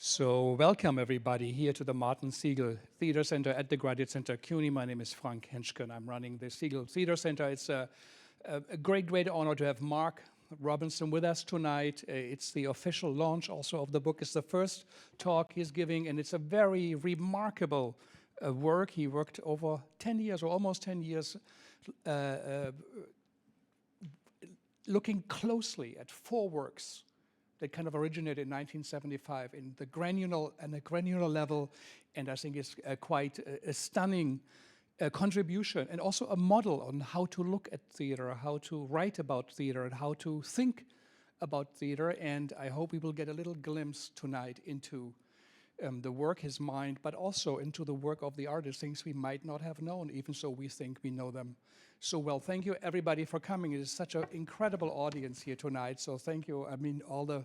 So welcome everybody here to the Martin Segal Theater Center at the Graduate Center CUNY. My name is Frank Hentschker and I'm running the Segal Theater Center. It's a great honor to have Marc Robinson with us tonight. It's the official launch also of the book. It's the first talk he's giving, and it's a very remarkable work. He worked over 10 years or almost 10 years looking closely at 4 works that kind of originated in 1975 in the granular level, and I think it's quite a stunning contribution and also a model on how to look at theater, how to write about theater, and how to think about theater. And I hope we will get a little glimpse tonight into the work, his mind, but also into the work of the artist, things we might not have known, even so we think we know them so well. Thank you everybody for coming. It is such an incredible audience here tonight, so thank you. I mean, all the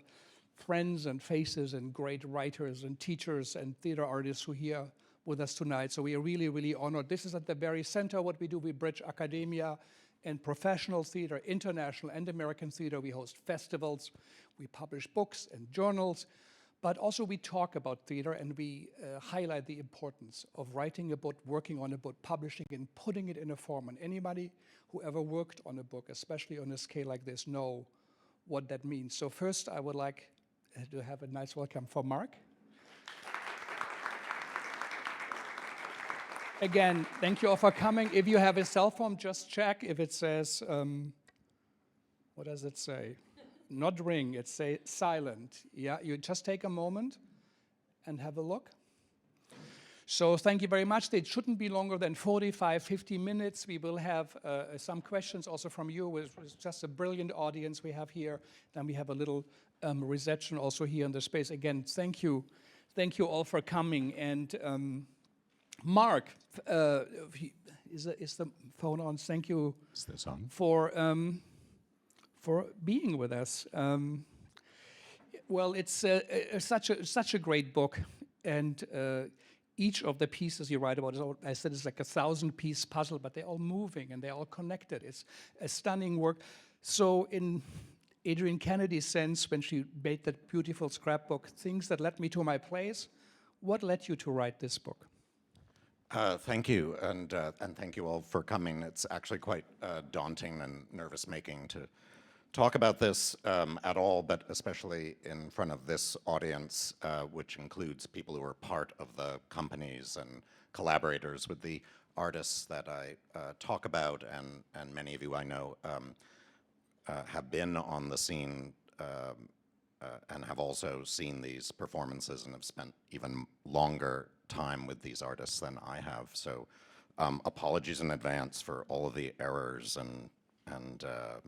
friends and faces and great writers and teachers and theater artists who are here with us tonight. So we are really, really honored. This is at the very center of what we do. We bridge academia and professional theater, international and American theater. We host festivals, we publish books and journals, but also we talk about theater, and we highlight the importance of writing a book, working on a book, publishing and putting it in a form. And anybody who ever worked on a book, especially on a scale like this, know what that means. So first I would like to have a nice welcome for Marc. Again, thank you all for coming. If you have a cell phone, just check if it says, what does it say? Not ring, it says silent. Yeah, you just take a moment and have a look. So thank you very much. It shouldn't be longer than 45, 50 minutes. We will have some questions also from you. It's just a brilliant audience we have here. Then we have a little reception also here in the space. Again, thank you all for coming. And Marc, is the phone on? Thank you for being with us. Well, it's such a great book, and each of the pieces you write about, I said it's like a 1,000-piece puzzle, but they're all moving and they're all connected. It's a stunning work. So in Adrienne Kennedy's sense, when she made that beautiful scrapbook, things that led me to my place, what led you to write this book? Thank you, and thank you all for coming. It's actually quite daunting and nervous-making to talk about this at all, but especially in front of this audience, which includes people who are part of the companies and collaborators with the artists that I talk about, and many of you I know have been on the scene and have also seen these performances and have spent even longer time with these artists than I have. So apologies in advance for all of the errors and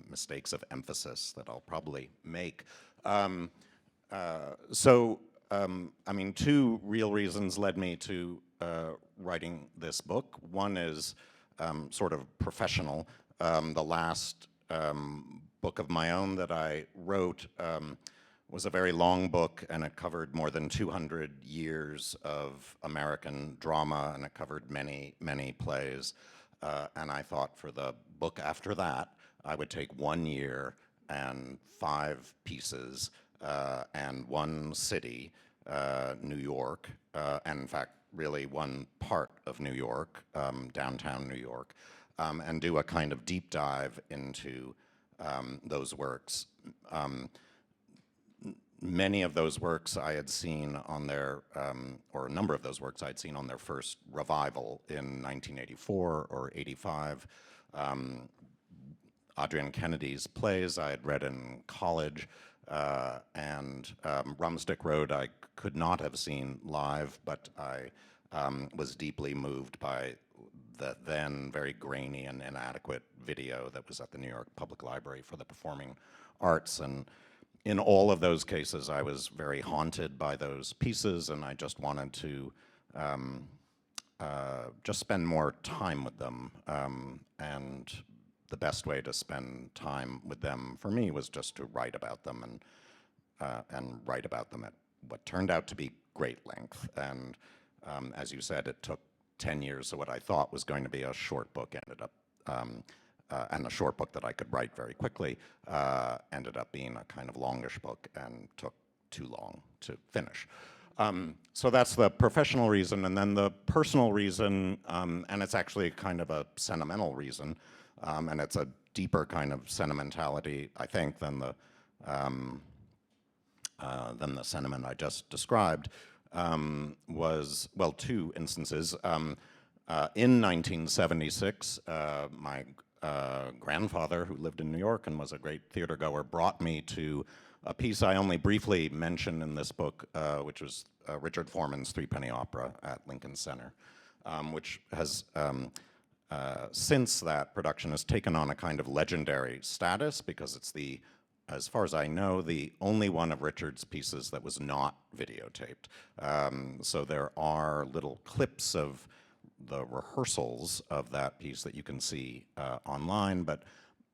mistakes of emphasis that I'll probably make. I mean, 2 real reasons led me to writing this book. One is sort of professional. The last book of my own that I wrote was a very long book, and it covered more than 200 years of American drama, and it covered many, many plays. And I thought for the book after that, I would take 1 year and 5 pieces and 1 city, New York, and in fact, really 1 part of New York, downtown New York, and do a kind of deep dive into those works. Many of those works I had seen on their, or a number of those works I had seen on their first revival in 1984 or 85. Adrienne Kennedy's plays I had read in college, and Rumstick Road I could not have seen live, but I was deeply moved by the then very grainy and inadequate video that was at the New York Public Library for the Performing Arts. And in all of those cases, I was very haunted by those pieces, and I just wanted to just spend more time with them. And the best way to spend time with them for me was just to write about them, and write about them at what turned out to be great length. And as you said, it took 10 years, so what I thought was going to be a short book ended up and a short book that I could write very quickly ended up being a kind of longish book and took too long to finish. So that's the professional reason, and then the personal reason, and it's actually kind of a sentimental reason, and it's a deeper kind of sentimentality, I think, than the sentiment I just described, was, well, two instances. In 1976, my grandfather, who lived in New York and was a great theater goer, brought me to a piece I only briefly mention in this book, which was Richard Foreman's Threepenny Opera at Lincoln Center, which has, since that production, has taken on a kind of legendary status because it's the, as far as I know, the only one of Richard's pieces that was not videotaped. So there are little clips of the rehearsals of that piece that you can see online, but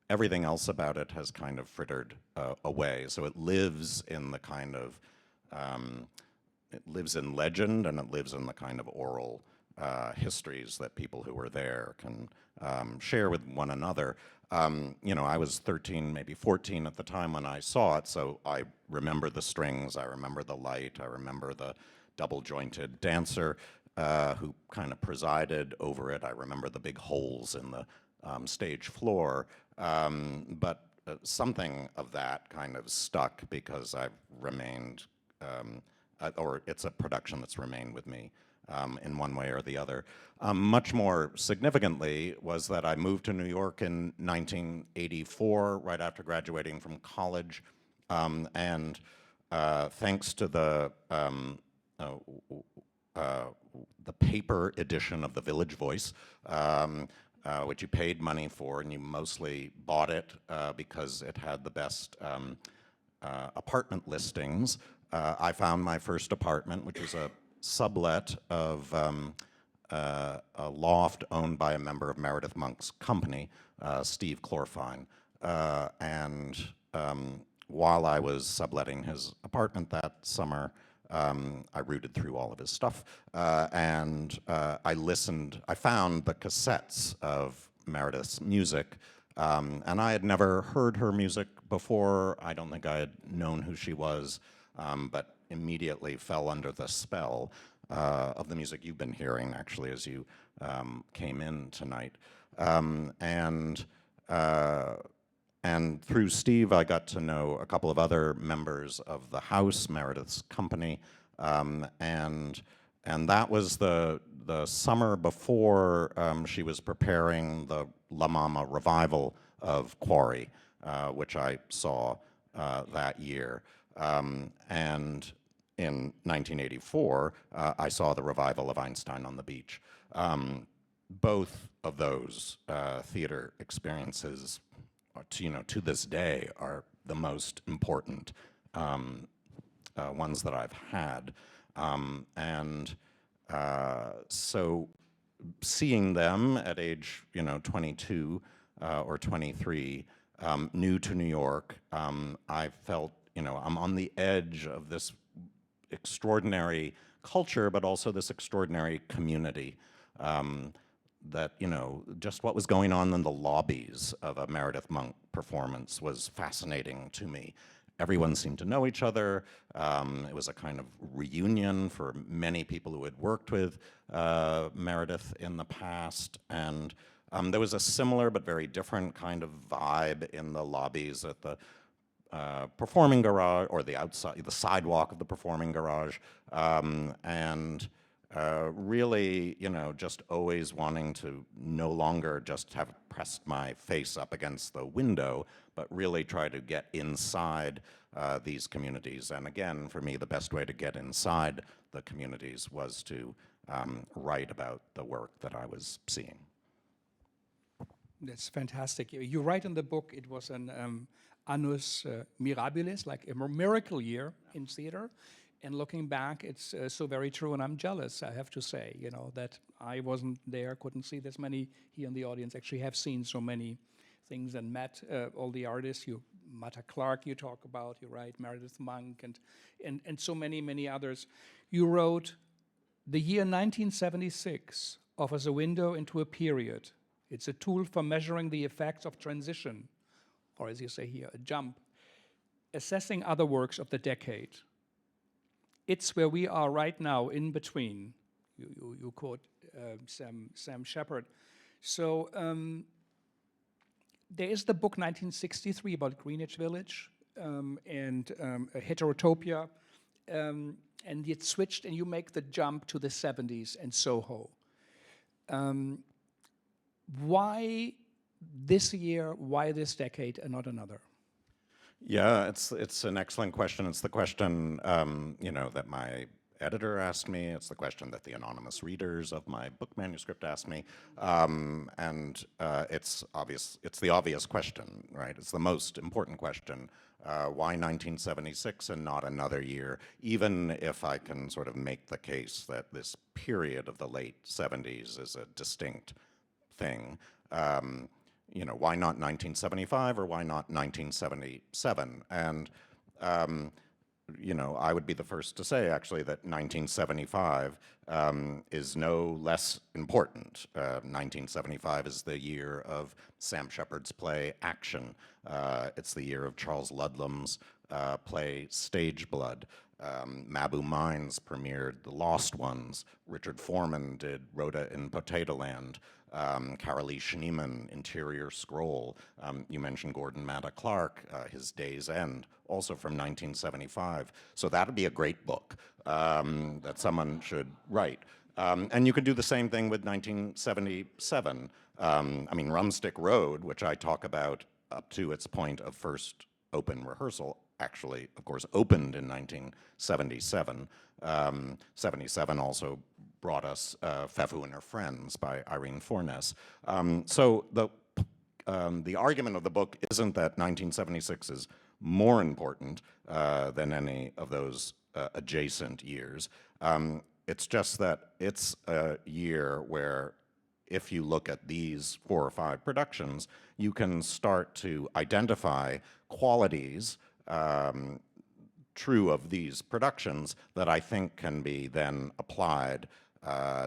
everything else about it has kind of frittered away. So it lives in the kind of, it lives in legend, and it lives in the kind of oral histories that people who were there can share with one another. You know, I was 13, maybe 14 at the time when I saw it, so I remember the strings, I remember the light, I remember the double-jointed dancer who kind of presided over it. I remember the big holes in the stage floor, but something of that kind of stuck because I've remained, or it's a production that's remained with me in one way or the other. Much more significantly was that I moved to New York in 1984, right after graduating from college, and thanks to the paper edition of the Village Voice, which you paid money for, and you mostly bought it because it had the best apartment listings. I found my first apartment, which was a sublet of a loft owned by a member of Meredith Monk's company, Steve Chlorfine. And while I was subletting his apartment that summer, I rooted through all of his stuff, and I found the cassettes of Meredith's music, and I had never heard her music before. I don't think I had known who she was, but immediately fell under the spell of the music you've been hearing, actually, as you came in tonight. And through Steve, I got to know a couple of other members of the house, Meredith's company, and that was the summer before she was preparing the La Mama revival of Quarry, which I saw that year. And in 1984, I saw the revival of Einstein on the Beach. Both of those theater experiences, to this day, are the most important ones that I've had. So seeing them at age 22 or 23, new to New York, I felt, I'm on the edge of this extraordinary culture, but also this extraordinary community. That, just what was going on in the lobbies of a Meredith Monk performance was fascinating to me. Everyone seemed to know each other. It was a kind of reunion for many people who had worked with Meredith in the past, and there was a similar but very different kind of vibe in the lobbies at the performing garage, or the sidewalk of the performing garage, and really, just always wanting to no longer just have pressed my face up against the window, but really try to get inside these communities. And again, for me, the best way to get inside the communities was to write about the work that I was seeing. That's fantastic. You write in the book it was an annus mirabilis, like a miracle year in theater. And looking back, it's so very true, and I'm jealous, I have to say, that I wasn't there, couldn't see this many here in the audience, actually have seen so many things and met all the artists. Mata Clark you talk about, you write Meredith Monk, and so many, many others. You wrote, the year 1976 offers a window into a period. It's a tool for measuring the effects of transition, or as you say here, a jump, assessing other works of the decade. it's where we are right now, in between. You quote Sam Shepard. So there is the book 1963 about Greenwich Village and a heterotopia, and it switched, and you make the jump to the 70s and Soho. Why this year, why this decade, and not another? Yeah, it's an excellent question. It's the question you know, that my editor asked me. It's the question that the anonymous readers of my book manuscript asked me, and it's obvious. It's the obvious question, right? It's the most important question. Why 1976 and not another year? Even if I can sort of make the case that this period of the late 70s is a distinct thing. You know, why not 1975 or why not 1977? And, you know, I would be the first to say, actually, that 1975 is no less important. 1975 is the year of Sam Shepard's play Action. It's the year of Charles Ludlam's play Stage Blood. Mabu Mines premiered The Lost Ones. Richard Foreman did Rhoda in Potato Land. Carolee Schneemann, Interior Scroll. You mentioned Gordon Matta Clark, his Day's End, also from 1975. So that would be a great book that someone should write. And you could do the same thing with 1977. I mean, Rumstick Road, which I talk about up to its point of first open rehearsal, actually, of course, opened in 1977. 77 also brought us Fefu and Her Friends by Irene Fornes. So the argument of the book isn't that 1976 is more important than any of those adjacent years. It's just that it's a year where, if you look at these 4 or 5 productions, you can start to identify qualities true of these productions that I think can be then applied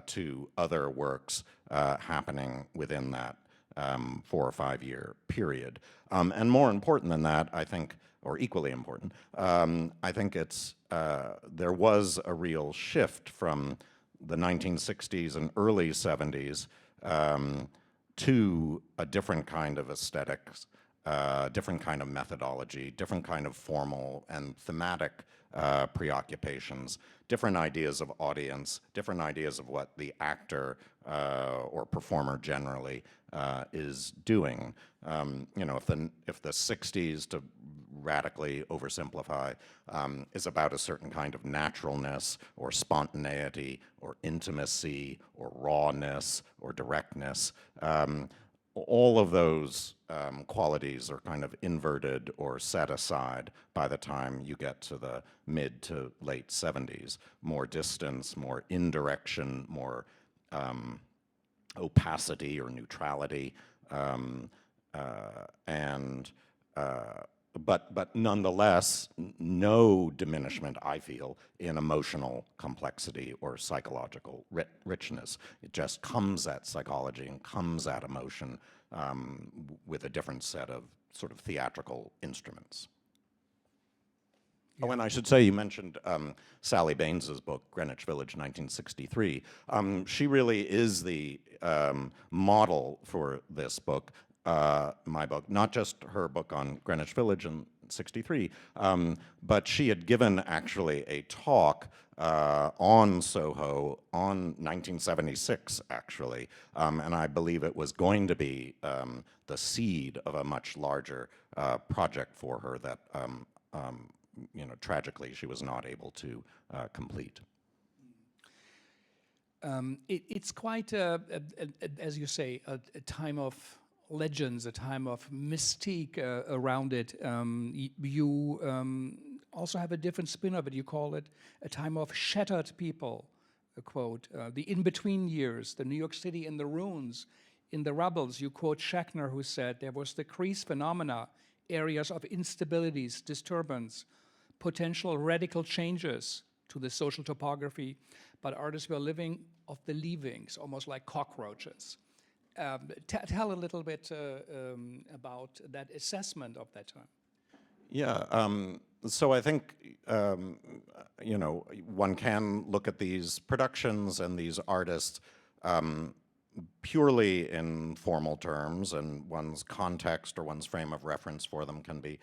to other works happening within that 4 or 5 year period. And more important than that, I think, or equally important, I think it's there was a real shift from the 1960s and early 70s to a different kind of aesthetics, different kind of methodology, different kind of formal and thematic preoccupations, different ideas of audience, different ideas of what the actor or performer generally is doing. You know, if the 60s, to radically oversimplify, is about a certain kind of naturalness or spontaneity or intimacy or rawness or directness, all of those qualities are kind of inverted or set aside by the time you get to the mid to late 70s. More distance, more indirection, more opacity or neutrality, but nonetheless, no diminishment, I feel, in emotional complexity or psychological richness. It just comes at psychology and comes at emotion with a different set of sort of theatrical instruments. Yeah. Oh, and I should say, you mentioned Sally Baines's book, Greenwich Village, 1963. She really is the model for this book. My book, not just her book on Greenwich Village in '63, but she had given actually a talk on Soho on 1976, actually, and I believe it was going to be the seed of a much larger project for her that, you know, tragically she was not able to complete. It's quite, as you say, a time of legends, a time of mystique around it. You also have a different spin of it. You call it a time of shattered people, a quote. The in-between years, the New York City in the ruins, in the rubbles. You quote Schachner, who said there was the crease phenomena, areas of instabilities, disturbance, potential radical changes to the social topography, but artists were living off the leavings, almost like cockroaches. Tell a little bit about that assessment of that time. Yeah, So I think, you know, one can look at these productions and these artists purely in formal terms, and one's context or one's frame of reference for them can be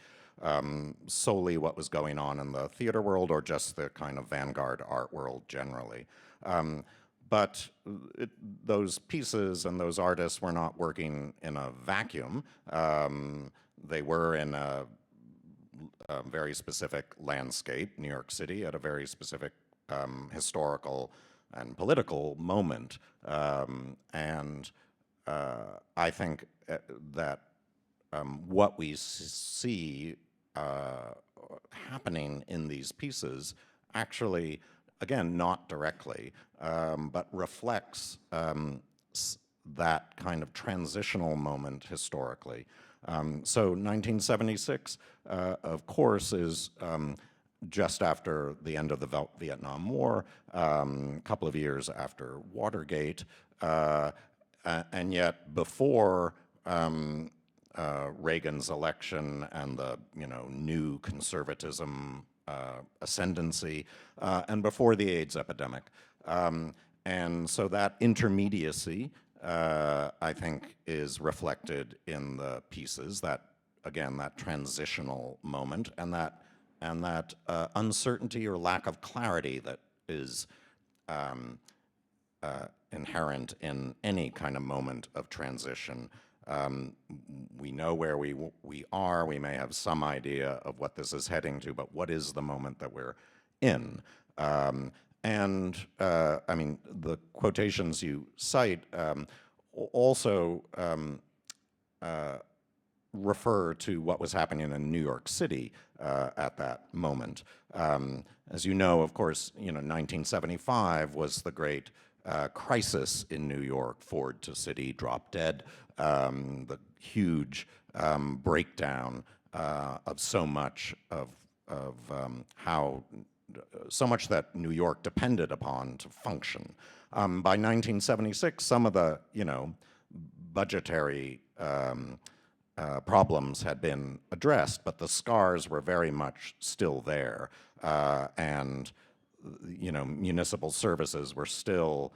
solely what was going on in the theater world or just the kind of vanguard art world generally. But those pieces and those artists were not working in a vacuum. They were in a very specific landscape, New York City, at a very specific historical and political moment. And I think that what we see happening in these pieces actually, again, not directly, but reflects that kind of transitional moment historically. So 1976, of course, is just after the end of the Vietnam War, a couple of years after Watergate, and yet before Reagan's election and the new conservatism ascendancy, and before the AIDS epidemic. And so that intermediacy, I think, is reflected in the pieces, that, again, that transitional moment, and that uncertainty or lack of clarity that is inherent in any kind of moment of transition. We know where we are, we may have some idea of what this is heading to, but what is the moment that we're in? And I mean, the quotations you cite also refer to what was happening in New York City at that moment. As you know, of course, 1975 was the great crisis in New York. Ford to City dropped dead, the huge breakdown of so much of how so much that New York depended upon to function. By 1976, some of the budgetary problems had been addressed, but the scars were very much still there, and municipal services were still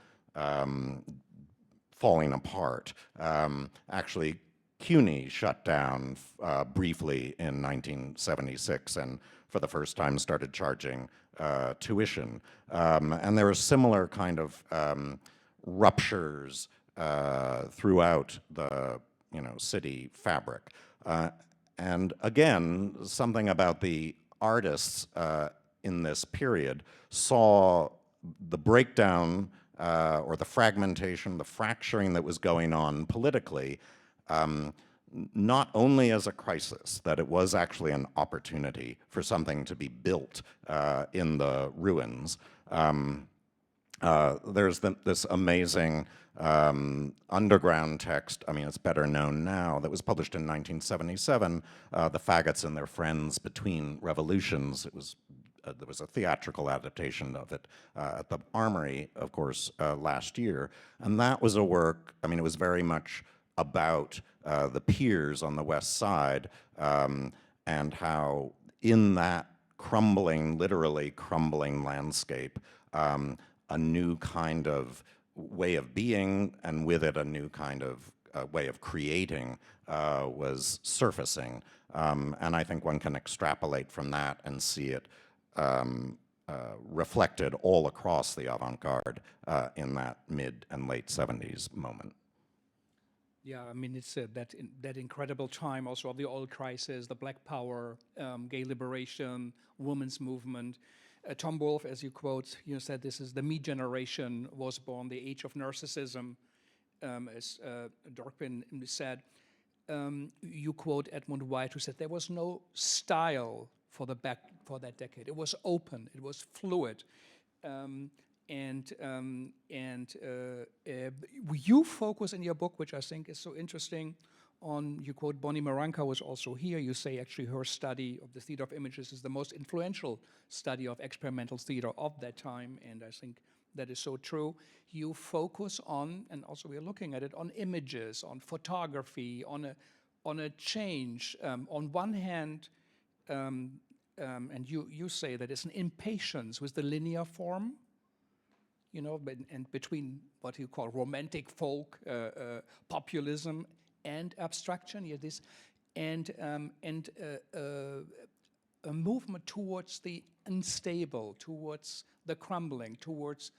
falling apart. Actually, CUNY shut down briefly in 1976, and for the first time started charging tuition. And there were similar kind of ruptures throughout the city fabric. And again, something about the artists in this period saw the breakdown or the fragmentation, the fracturing that was going on politically, not only as a crisis, that it was actually an opportunity for something to be built in the ruins. There's this amazing underground text, I mean, it's better known now, that was published in 1977, The Faggots and Their Friends Between Revolutions. It was there was a theatrical adaptation of it at the Armory, of course, last year. And that was a work, I mean, it was very much about the piers on the West Side, and how in that crumbling, literally crumbling landscape, a new kind of way of being, and with it a new kind of way of creating was surfacing. And I think one can extrapolate from that and see it reflected all across the avant-garde in that mid and late 70s moment. Yeah, I mean, it's that incredible time also of the oil crisis, the Black Power, gay liberation, women's movement. Tom Wolfe, as you quote, said this is the me generation was born, the age of narcissism, as Dorkbin said. You quote Edmund White, who said there was no style for that decade. It was open, it was fluid. You focus in your book, which I think is so interesting, on, you quote Bonnie Maranka was also here, you say actually her study of the theater of images is the most influential study of experimental theater of that time, and I think that is so true. You focus on, and also we are looking at it, on images, on photography, on a change. On one hand, and you say that it's an impatience with the linear form, you know, and between what you call romantic folk, populism, and abstraction. Yeah, this, and a movement towards the unstable, towards the crumbling, towards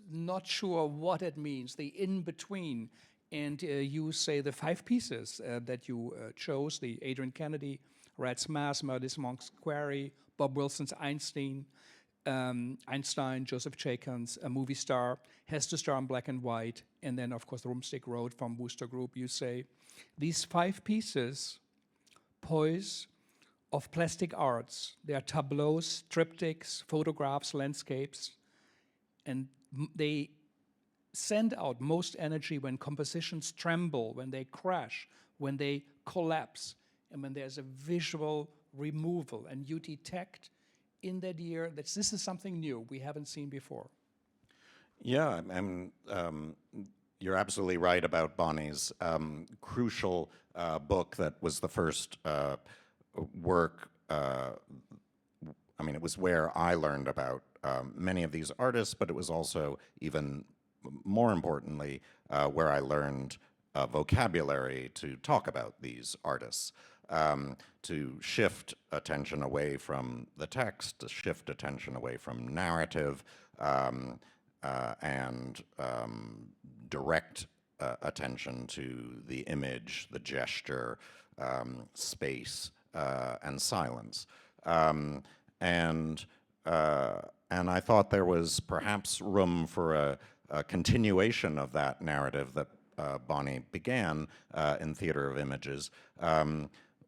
not sure what it means, the in-between. And you say the 5 pieces that you chose, the Adrienne Kennedy, Rat's Mass, Meredith Monk's Quarry, Bob Wilson's Einstein, Joseph Chaikin's A Movie Star, has to star in black and white, and then, of course, Rumstick Road from Wooster Group. You say these 5 pieces poise of plastic arts. They are tableaus, triptychs, photographs, landscapes, and they send out most energy when compositions tremble, when they crash, when they collapse, and when there's a visual removal, and you detect in that year that this is something new we haven't seen before. Yeah, you're absolutely right about Bonnie's crucial book that was the first work. I mean, it was where I learned about many of these artists, but it was also, even more importantly, where I learned vocabulary to talk about these artists, to shift attention away from the text, to shift attention away from narrative, and direct attention to the image, the gesture, space, and silence. And I thought there was perhaps room for a continuation of that narrative that Bonnie began in Theater of Images,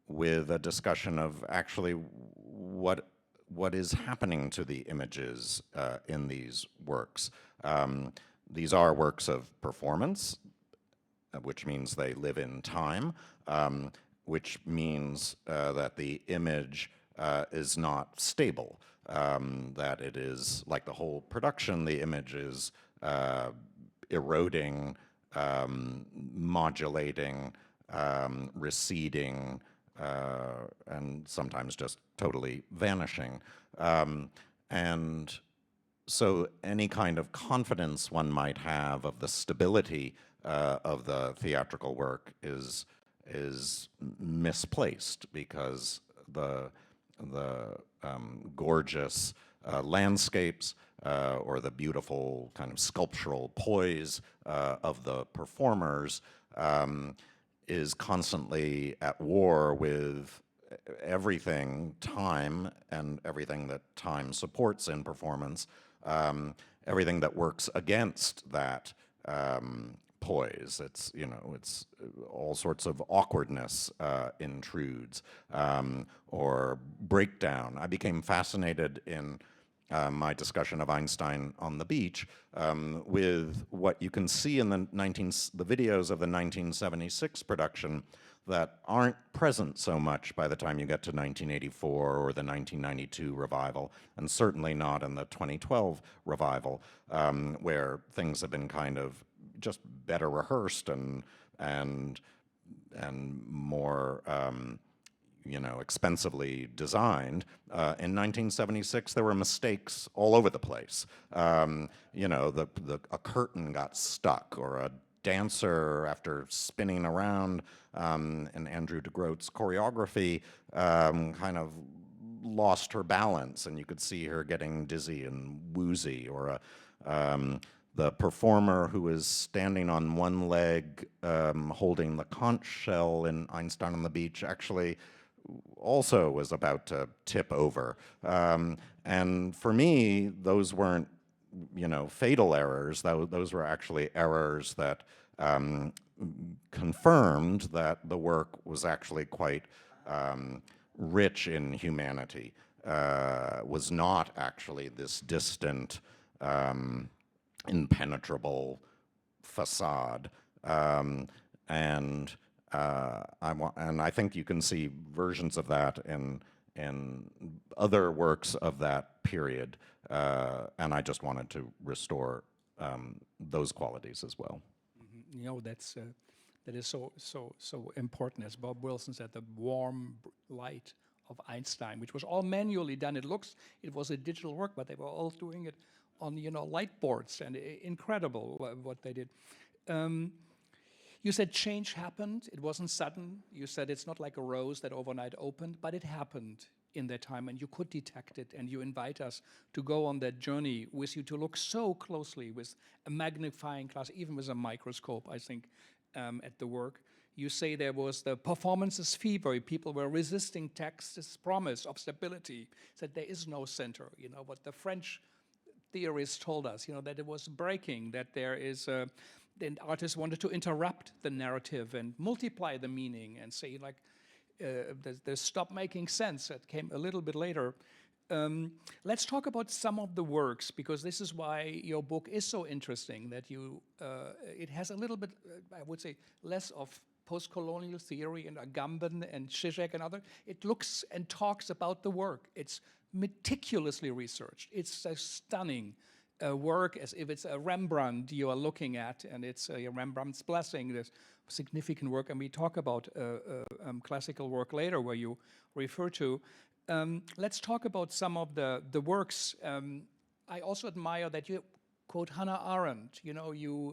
with a discussion of actually what is happening to the images in these works. These are works of performance, which means they live in time, which means that the image is not stable, that it is, like the whole production, the image is eroding, modulating, receding, and sometimes just totally vanishing. And so any kind of confidence one might have of the stability of the theatrical work is misplaced, because the gorgeous landscapes or the beautiful kind of sculptural poise of the performers is constantly at war with everything, time, and everything that time supports in performance, everything that works against that poise. It's, you know, it's all sorts of awkwardness intrudes, or breakdown. I became fascinated in my discussion of Einstein on the Beach with what you can see in the videos of the 1976 production that aren't present so much by the time you get to 1984 or the 1992 revival, and certainly not in the 2012 revival, where things have been kind of just better rehearsed and more you know, expensively designed. In 1976, there were mistakes all over the place. You know, a curtain got stuck, or a dancer, after spinning around in Andrew DeGroat's choreography, kind of lost her balance, and you could see her getting dizzy and woozy, or the performer who was standing on one leg holding the conch shell in Einstein on the Beach actually also was about to tip over. And for me, those weren't, you know, fatal errors. Those were actually errors that confirmed that the work was actually quite rich in humanity, was not actually this distant, impenetrable facade. And I think you can see versions of that in other works of that period, and I just wanted to restore those qualities as well. Mm-hmm. You know, that is so important, as Bob Wilson said, the warm light of Einstein, which was all manually done. It was a digital work, but they were all doing it on, light boards, and incredible what they did. You said change happened. It wasn't sudden. You said it's not like a rose that overnight opened, but it happened in that time, and you could detect it, and you invite us to go on that journey with you, to look so closely with a magnifying glass, even with a microscope, I think, at the work. You say there was the performances fever. People were resisting text's promise of stability, said there is no center. What the French theorists told us, that it was breaking, that there is then artists wanted to interrupt the narrative and multiply the meaning and say, like, the stop making sense. That came a little bit later. Let's talk about some of the works, because this is why your book is so interesting, that it has a little bit, I would say, less of post-colonial theory and Agamben and Zizek and other. It looks and talks about the work. It's meticulously researched. It's a stunning work, as if it's a Rembrandt you are looking at, and it's a Rembrandt's Blessing, this significant work, and we talk about classical work later, where you refer to. Let's talk about some of the works. I also admire that you quote Hannah Arendt. You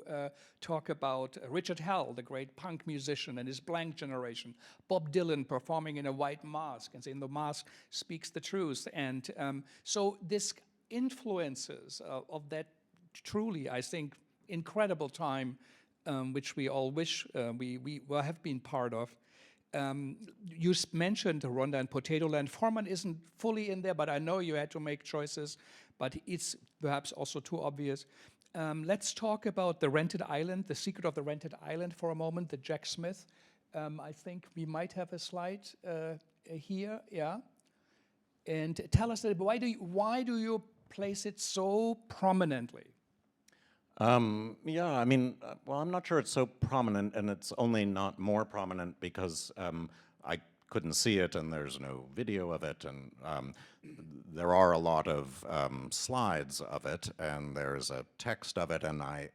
talk about Richard Hell, the great punk musician, and his Blank Generation. Bob Dylan performing in a white mask and saying the mask speaks the truth. And so this influences of that truly, I think, incredible time, which we all wish we have been part of. You mentioned Rwanda and Potato Land. Foreman isn't fully in there, but I know you had to make choices, but it's perhaps also too obvious. Let's talk about The Rented Island, The Secret of the Rented Island for a moment, the Jack Smith. I think we might have a slide here, yeah. And tell us, why do you place it so prominently? Yeah, I mean, well, I'm not sure it's so prominent, and it's only not more prominent because I couldn't see it, and there's no video of it, and there are a lot of slides of it, and there's a text of it, and I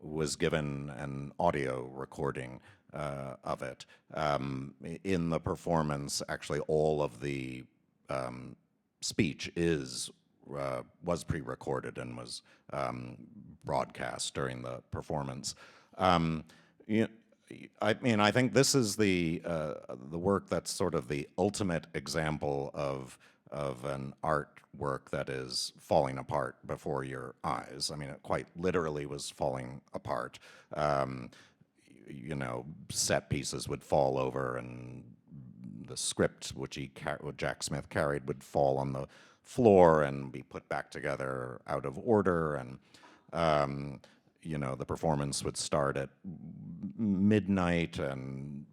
was given an audio recording of it. In the performance, actually, all of the speech was pre-recorded and was broadcast during the performance. I mean, I think this is the work that's sort of the ultimate example of an artwork that is falling apart before your eyes. I mean, it quite literally was falling apart. Set pieces would fall over, and the script which Jack Smith carried would fall on the floor and be put back together out of order, and the performance would start at midnight and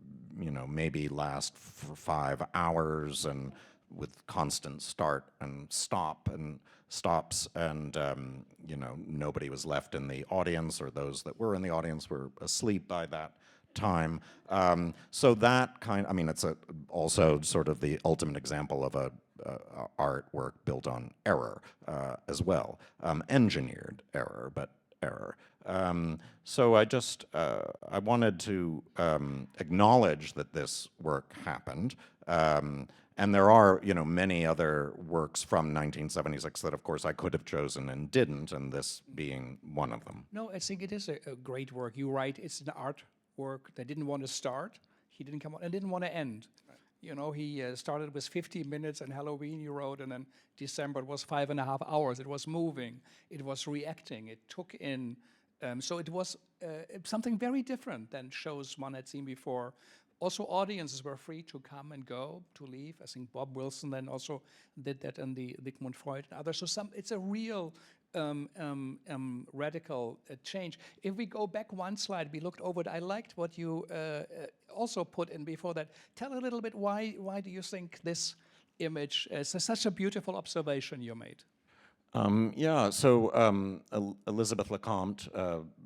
maybe last for 5 hours, and with constant start and stop and stops, and nobody was left in the audience, or those that were in the audience were asleep by that time. So that I mean, it's also sort of the ultimate example of a artwork built on error as well, engineered error, but error. So I wanted to acknowledge that this work happened, and there are many other works from 1976 that, of course, I could have chosen and didn't, and this being one of them. No, I think it is a great work. You write it's an artwork that didn't want to start. He didn't come on and didn't want to end. He started with 50 minutes, and Halloween you wrote, and then December it was 5.5 hours. It was moving, it was reacting, it took in. So it was something very different than shows one had seen before. Also, audiences were free to come and go, to leave. I think Bob Wilson then also did that in the Sigmund Freud and others. So it's a real radical change. If we go back one slide, we looked over it. I liked what you also put in before that. Tell a little bit why do you think this image is such a beautiful observation you made? Yeah, so Elizabeth LeCompte,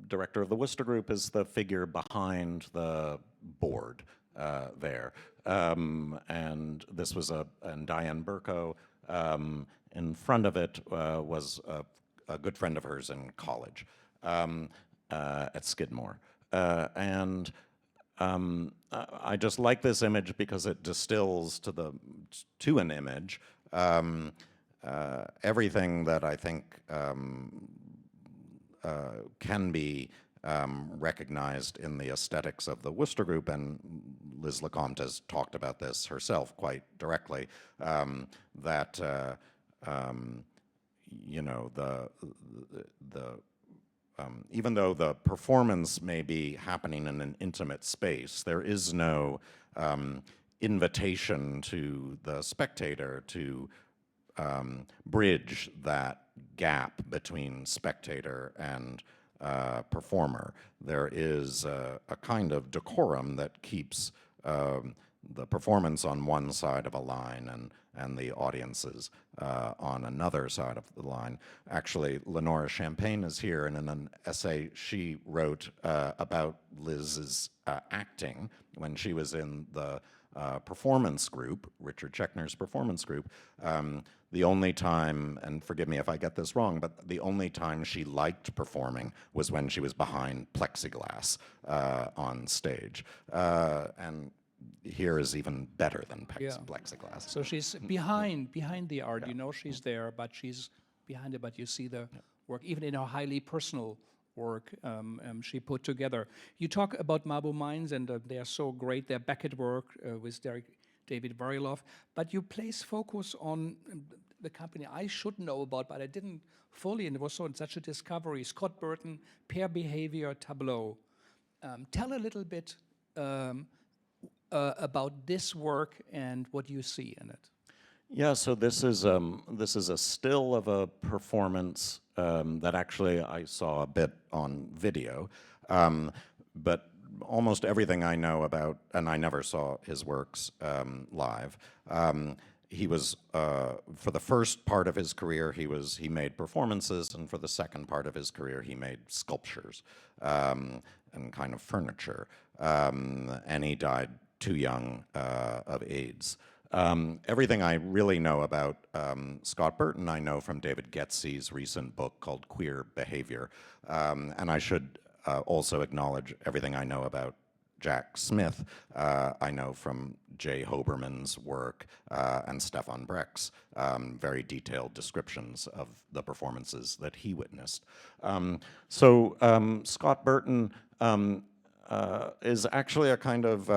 director of the Wooster Group, is the figure behind the board there. And this was and Diane Burko, in front of it was a good friend of hers in college at Skidmore. And I just like this image because it distills to an image everything that I think can be recognized in the aesthetics of the Wooster Group, and Liz LeCompte has talked about this herself quite directly, that you know, even though the performance may be happening in an intimate space, there is no invitation to the spectator to bridge that gap between spectator and performer. There is a kind of decorum that keeps the performance on one side of a line and the audiences on another side of the line. Actually, Lenora Champagne is here, and in an essay she wrote about Liz's acting when she was in the performance group, Richard Schechner's performance group. The only time, and forgive me if I get this wrong, but the only time she liked performing was when she was behind plexiglass on stage. And here is even better than plexiglass. So she's behind the art. You know she's there, but she's behind it. But you see the work, even in her highly personal work she put together. You talk about Mabou Mines, and they are so great. Their Beckett work with David Variloff, but you place focus on the company I should know about, but I didn't fully, and it was such a discovery. Scott Burton, Pair Behavior Tableau. Tell a little bit about this work and what you see in it. Yeah, so this is a still of a performance that actually I saw a bit on video, but almost everything I know about, and I never saw his works live. He was for the first part of his career he made performances, and for the second part of his career he made sculptures and kind of furniture, and he died too young of AIDS. Everything I really know about Scott Burton I know from David Getsy's recent book called Queer Behavior, and I should also acknowledge everything I know about Jack Smith I know from Jay Hoberman's work and Stefan Breck's very detailed descriptions of the performances that he witnessed. Scott Burton is actually a kind of,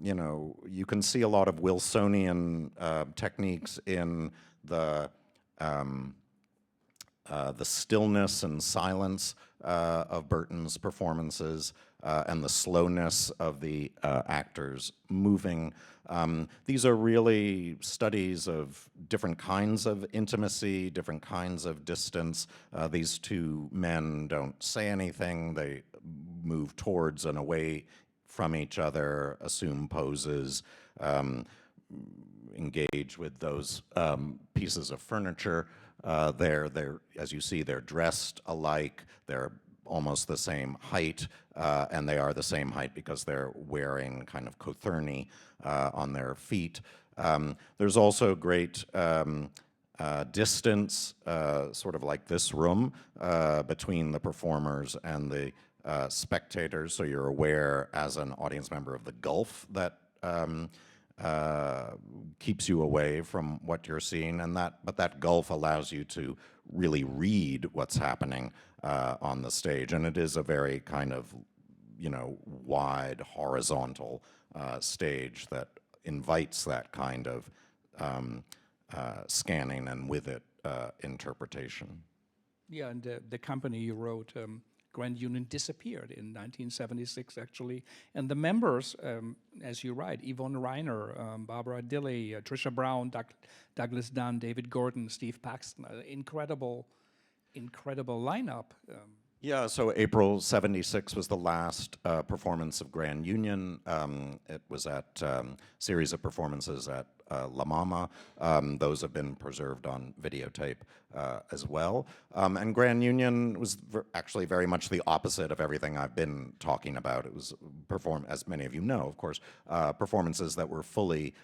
you know, you can see a lot of Wilsonian techniques in the stillness and silence of Burton's performances and the slowness of the actors moving. These are really studies of different kinds of intimacy, different kinds of distance. These two men don't say anything. They move towards and away from each other, assume poses, engage with those pieces of furniture. They're, as you see, they're dressed alike. They're almost the same height, and they are the same height because they're wearing kind of cothurni on their feet. There's also great distance, sort of like this room, between the performers and the spectators, so you're aware as an audience member of the gulf that keeps you away from what you're seeing, and but that gulf allows you to really read what's happening on the stage, and it is a very kind of, you know, wide horizontal stage that invites that kind of scanning and with it interpretation. Yeah, and the company you wrote, Grand Union, disappeared in 1976, actually. And the members, as you write, Yvonne Reiner, Barbara Dilley, Tricia Brown, Douglas Dunn, David Gordon, Steve Paxton, incredible lineup. Yeah, so April 76 was the last performance of Grand Union. It was at series of performances at La Mama. Those have been preserved on videotape as well. And Grand Union was actually very much the opposite of everything I've been talking about. It was as many of you know, of course, performances that were fully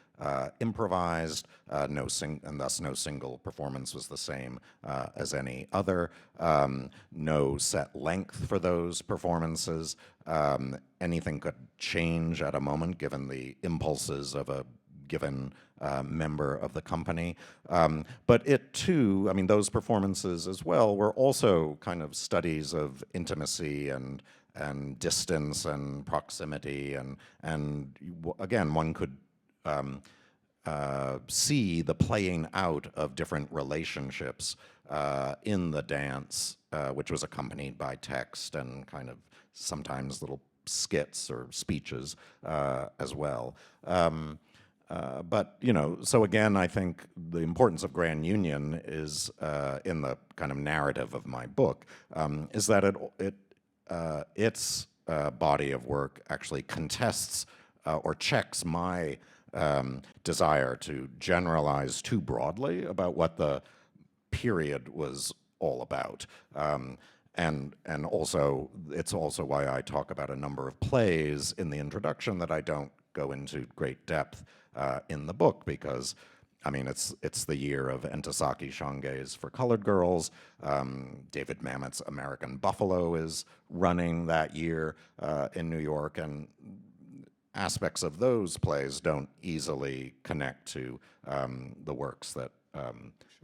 improvised, and thus no single performance was the same as any other. No set length for those performances. Anything could change at a moment given the impulses of a given member of the company. But it too, I mean, those performances as well were also kind of studies of intimacy and distance and proximity, and again, one could see the playing out of different relationships in the dance, which was accompanied by text and kind of sometimes little skits or speeches as well. But, you know, so again, I think the importance of Grand Union is in the kind of narrative of my book, is that its body of work actually contests or checks my desire to generalize too broadly about what the period was all about. And also, it's also why I talk about a number of plays in the introduction that I don't go into great depth in the book, because I mean, it's the year of Entasaki Shange's For Colored Girls. David Mamet's American Buffalo is running that year in New York, and aspects of those plays don't easily connect to the works that,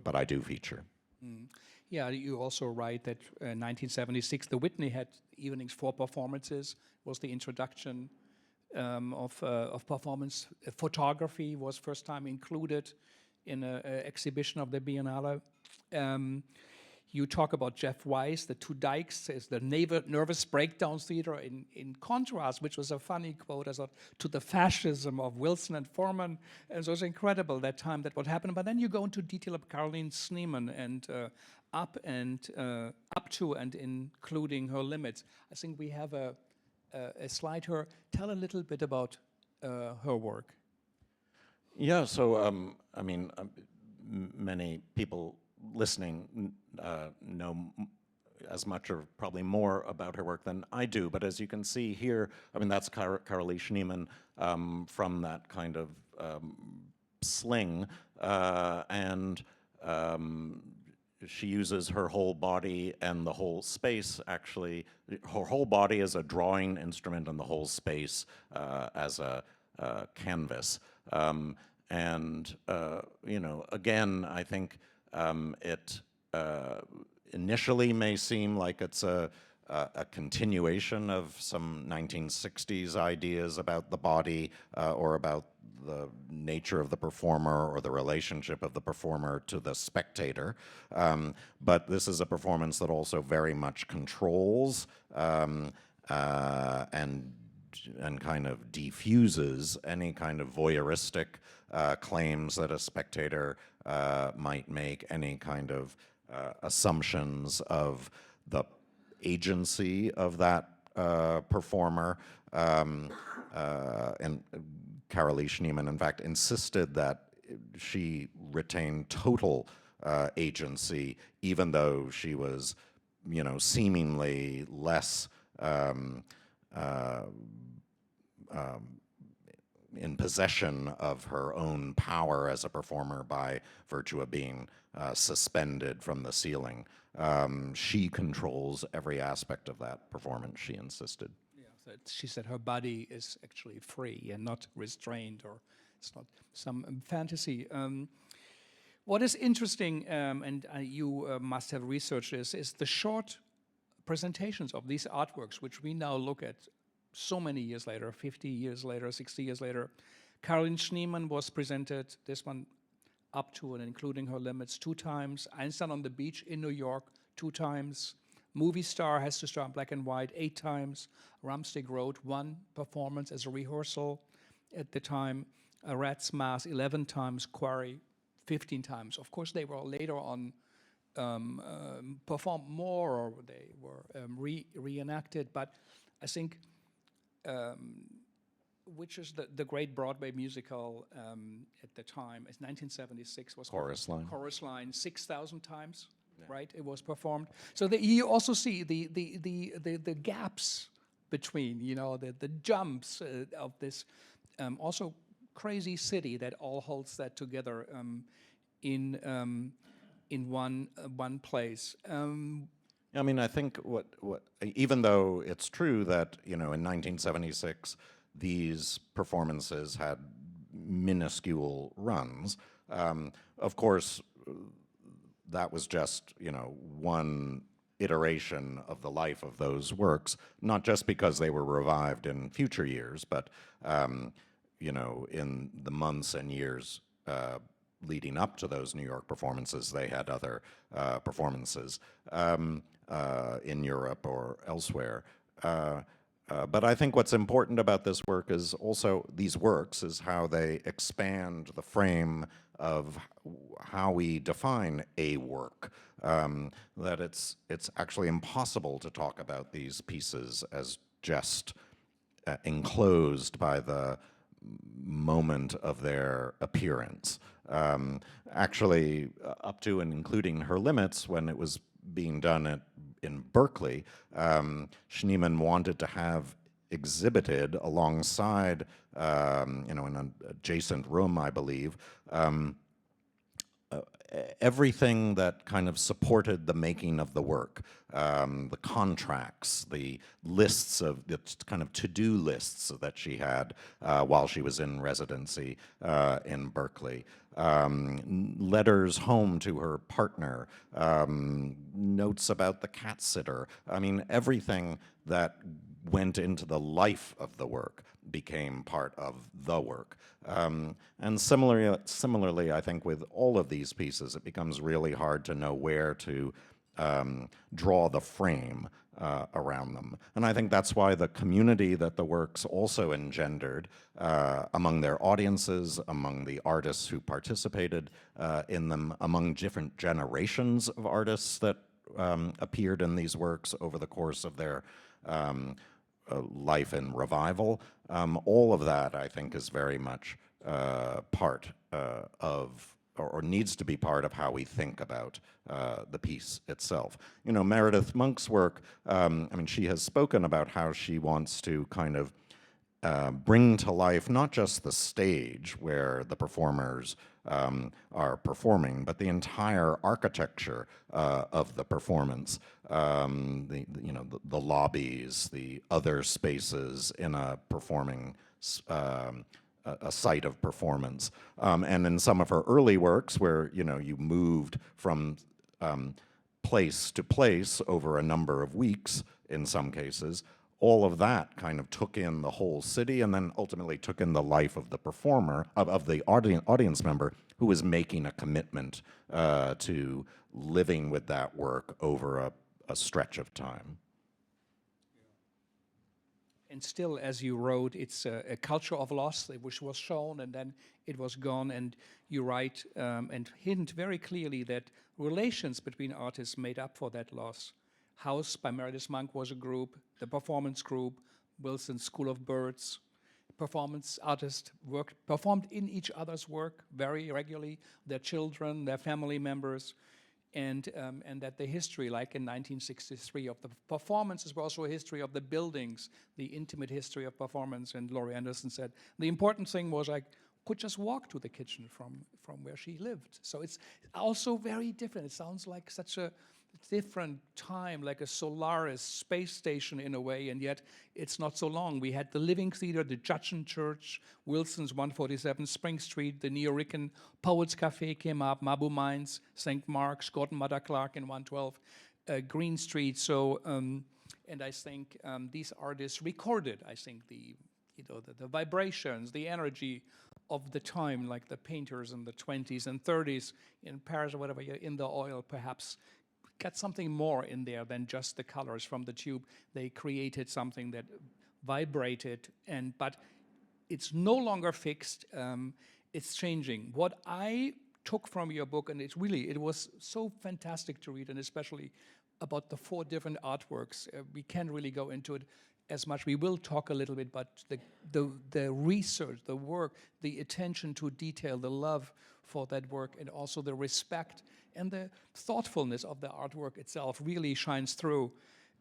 but I do feature. Mm. Yeah, you also write that in 1976, the Whitney had evenings for performances, was the introduction of performance. Photography was first time included in an exhibition of the Biennale. You talk about Jeff Weiss, the Two Dykes, is the nervous breakdown theater in contrast, which was a funny quote, I thought, to the fascism of Wilson and Foreman. And so it was incredible that time that what happened. But then you go into detail of Caroline Schneemann and up to and including her limits. I think we have a slide here. Tell a little bit about her work. Yeah, so I mean, many people listening know as much or probably more about her work than I do, but as you can see here, I mean, that's Caroline Schneemann from that kind of sling, and she uses her whole body and the whole space, actually, her whole body as a drawing instrument and the whole space as a canvas. And, you know, again, I think it initially may seem like it's a continuation of some 1960s ideas about the body or about the nature of the performer or the relationship of the performer to the spectator. But this is a performance that also very much controls and kind of defuses any kind of voyeuristic claims that a spectator might make, any kind of assumptions of the agency of that performer. And Caroline Schneemann, in fact, insisted that she retained total agency, even though she was, you know, seemingly less in possession of her own power as a performer by virtue of being suspended from the ceiling. She controls every aspect of that performance, she insisted. Yeah, so she said her body is actually free and not restrained, or it's not some fantasy. What is interesting, and you must have researched this, is the short presentations of these artworks, which we now look at so many years later, 50 years later, 60 years later. Caroline Schneemann was presented, this one up to and including her limits, 2 times. Einstein on the Beach in New York, 2 times. Movie Star Has to Star in Black and White, 8 times. Rumstick wrote 1 performance as a rehearsal at the time. A Rat's Mask, 11 times. Quarry, 15 times. Of course, they were later on performed more, or they were reenacted, but I think which is the great Broadway musical at the time. It's 1976 was Chorus Line. Chorus Line 6,000 times, right? It was performed. So you also see the gaps between, you know, the jumps of this also crazy city that all holds that together in one place. I mean, I think what even though it's true that, you know, in 1976 these performances had minuscule runs, of course that was just, you know, one iteration of the life of those works, not just because they were revived in future years, but you know, in the months and years leading up to those New York performances, they had other performances in Europe or elsewhere. But I think what's important about this work is also, these works, is how they expand the frame of how we define a work. That it's actually impossible to talk about these pieces as just enclosed by the moment of their appearance. Actually, up to and including her limits, when it was being done in Berkeley, Schneemann wanted to have exhibited alongside, you know, in an adjacent room, I believe, everything that kind of supported the making of the work, the contracts, the lists of the kind of to-do lists that she had while she was in residency in Berkeley, letters home to her partner, notes about the cat sitter. I mean, everything that went into the life of the work became part of the work. And similarly, I think with all of these pieces, it becomes really hard to know where to draw the frame around them. And I think that's why the community that the works also engendered among their audiences, among the artists who participated in them, among different generations of artists that appeared in these works over the course of their life and revival. All of that, I think, is very much part of, or needs to be part of how we think about the piece itself. You know, Meredith Monk's work, I mean, she has spoken about how she wants to kind of bring to life not just the stage where the performers are performing, but the entire architecture of the performance, you know, the lobbies, the other spaces in a performing a site of performance. And in some of her early works where, you know, you moved from place to place over a number of weeks in some cases, all of that kind of took in the whole city and then ultimately took in the life of the performer, of the audience member who was making a commitment to living with that work over a stretch of time. And still, as you wrote, it's a culture of loss, which was shown and then it was gone. And you write and hint very clearly that relations between artists made up for that loss. House by Meredith Monk was a group, the performance group, Wilson's School of Birds. Performance artists performed in each other's work very regularly, their children, their family members, and that the history, like in 1963, of the performances were also a history of the buildings, the intimate history of performance. And Laurie Anderson said, the important thing was I could just walk to the kitchen from where she lived. So it's also very different. It sounds like such a different time, like a Solaris space station in a way, and yet it's not so long. We had the Living Theater, the Judson Church, Wilson's 147 Spring Street, the Neo-Rican Poets Cafe came up, Mabu Mines, St. Mark's, Gordon Mother Clark in 112 Green Street. So, and I think these artists recorded, I think, the vibrations, the energy of the time, like the painters in the 20s and 30s in Paris or whatever, in the oil perhaps, got something more in there than just the colors from the tube. They created something that vibrated, but it's no longer fixed. It's changing. What I took from your book, and it was so fantastic to read, and especially about the 4 different artworks. We can't really go into it. as much. We will talk a little bit, but the research, the work, the attention to detail, the love for that work, and also the respect and the thoughtfulness of the artwork itself really shines through.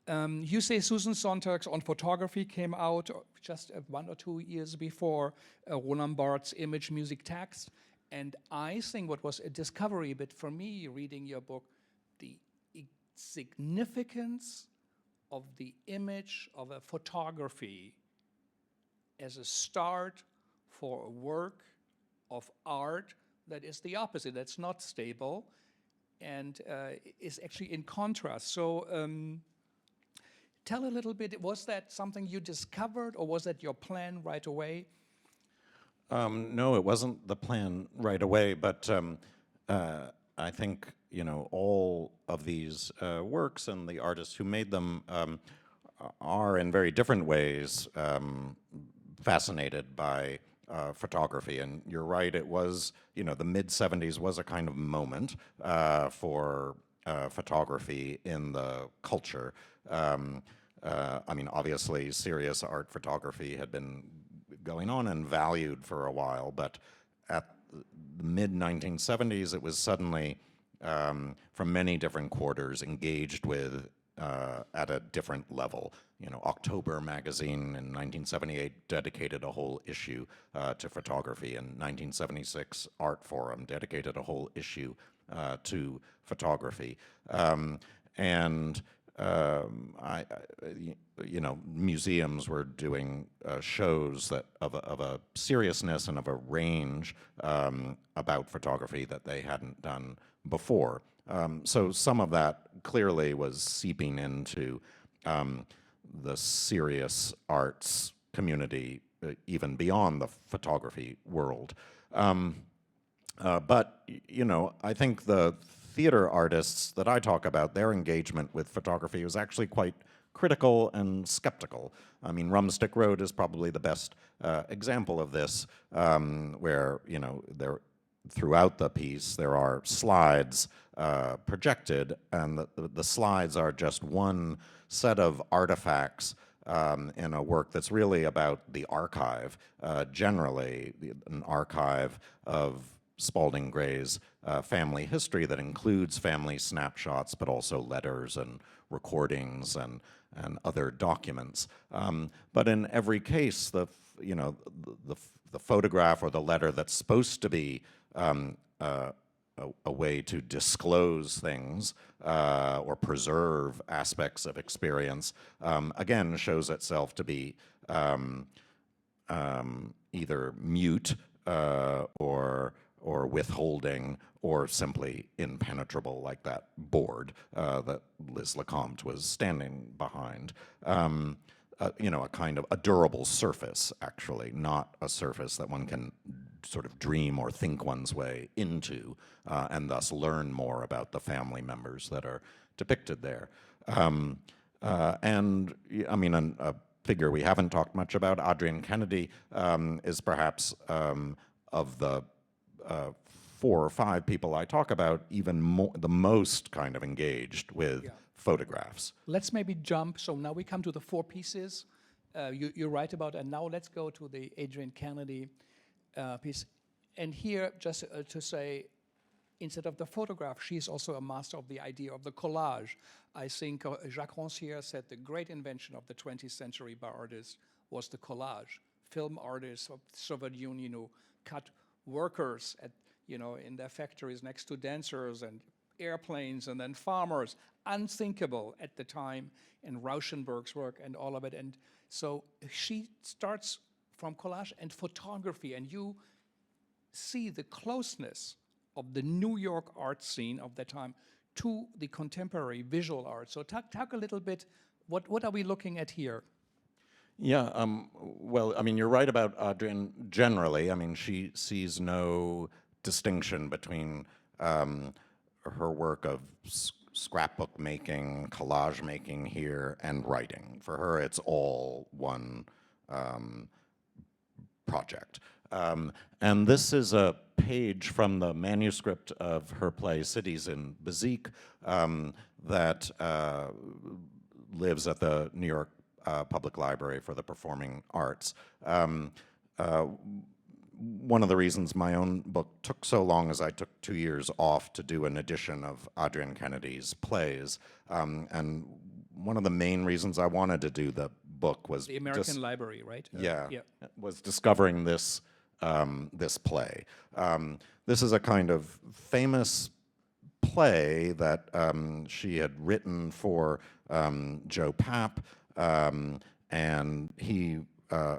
You say Susan Sontag's On Photography came out just 1 or 2 years before Roland Barthes' Image, Music, Text. And I think what was a discovery, but for me, reading your book, the significance of the image of a photography as a start for a work of art that is the opposite, that's not stable, and is actually in contrast. So tell a little bit, was that something you discovered, or was that your plan right away? No, it wasn't the plan right away, but I think, all of these works and the artists who made them are in very different ways fascinated by photography. And you're right, it was, the mid-70s was a kind of moment for photography in the culture. I mean, obviously, serious art photography had been going on and valued for a while, but at the mid-1970s, it was suddenly, from many different quarters, engaged with at a different level. October magazine in 1978 dedicated a whole issue to photography, and 1976 Art Forum dedicated a whole issue to photography. Museums were doing shows that of a seriousness and of a range about photography that they hadn't done before. So some of that clearly was seeping into the serious arts community, even beyond the photography world. But I think the theater artists that I talk about, their engagement with photography was actually quite critical and skeptical. I mean, Rumstick Road is probably the best example of this, where, throughout the piece there are slides projected, and the slides are just one set of artifacts in a work that's really about the archive, generally an archive of Spalding Gray's family history that includes family snapshots, but also letters and recordings and other documents. But in every case, the photograph or the letter that's supposed to be a way to disclose things or preserve aspects of experience, again, shows itself to be either mute or withholding, or simply impenetrable, like that board that Liz LeCompte was standing behind. A kind of a durable surface, actually, not a surface that one can sort of dream or think one's way into, and thus learn more about the family members that are depicted there. And, I mean, a figure we haven't talked much about, Adrienne Kennedy, is perhaps of the 4 or 5 people I talk about, even the most kind of engaged with photographs. Let's maybe jump. So now we come to the 4 pieces you're right about, and now let's go to the Adrienne Kennedy piece. And here, just to say, instead of the photograph, she's also a master of the idea of the collage. I think Jacques Rancière said the great invention of the 20th century by artists was the collage. Film artists of the Soviet Union who cut workers at, in their factories next to dancers and airplanes, and then farmers, unthinkable at the time, in Rauschenberg's work and all of it. And so she starts from collage and photography, and you see the closeness of the New York art scene of that time to the contemporary visual art. So talk a little bit, what are we looking at here? Yeah, well, I mean, you're right about Adrienne generally. I mean, she sees no distinction between her work of scrapbook making, collage making here, and writing. For her, it's all one project. And this is a page from the manuscript of her play Cities in Bezique that lives at the New York public library for the performing arts. One of the reasons my own book took so long is I took 2 years off to do an edition of Adrienne Kennedy's plays. And one of the main reasons I wanted to do the book was the American Library, right? Yeah, yeah. was discovering this, this play. This is a kind of famous play that she had written for Joe Papp, and he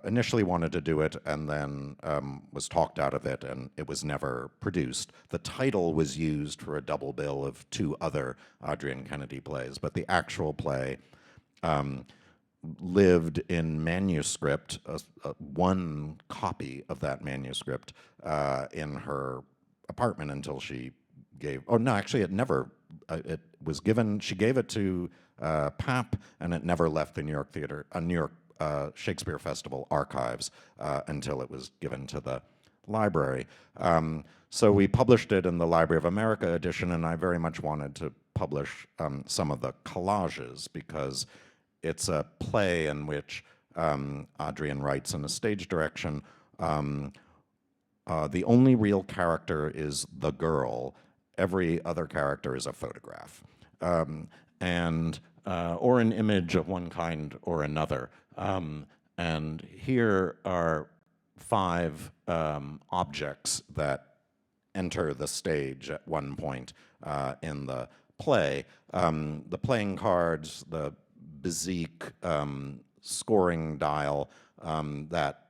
initially wanted to do it and then was talked out of it, and it was never produced. The title was used for a double bill of 2 other Adrienne Kennedy plays, but the actual play lived in manuscript, one copy of that manuscript in her apartment until she gave, oh no, actually it never, it was given, she gave it to Papp, and it never left the New York Theater, New York Shakespeare Festival archives until it was given to the library. So we published it in the Library of America edition, and I very much wanted to publish some of the collages because it's a play in which Adrienne writes in a stage direction. The only real character is the girl. Every other character is a photograph, or an image of one kind or another. And here are 5 objects that enter the stage at one point in the play. The playing cards, the bezique, scoring dial, that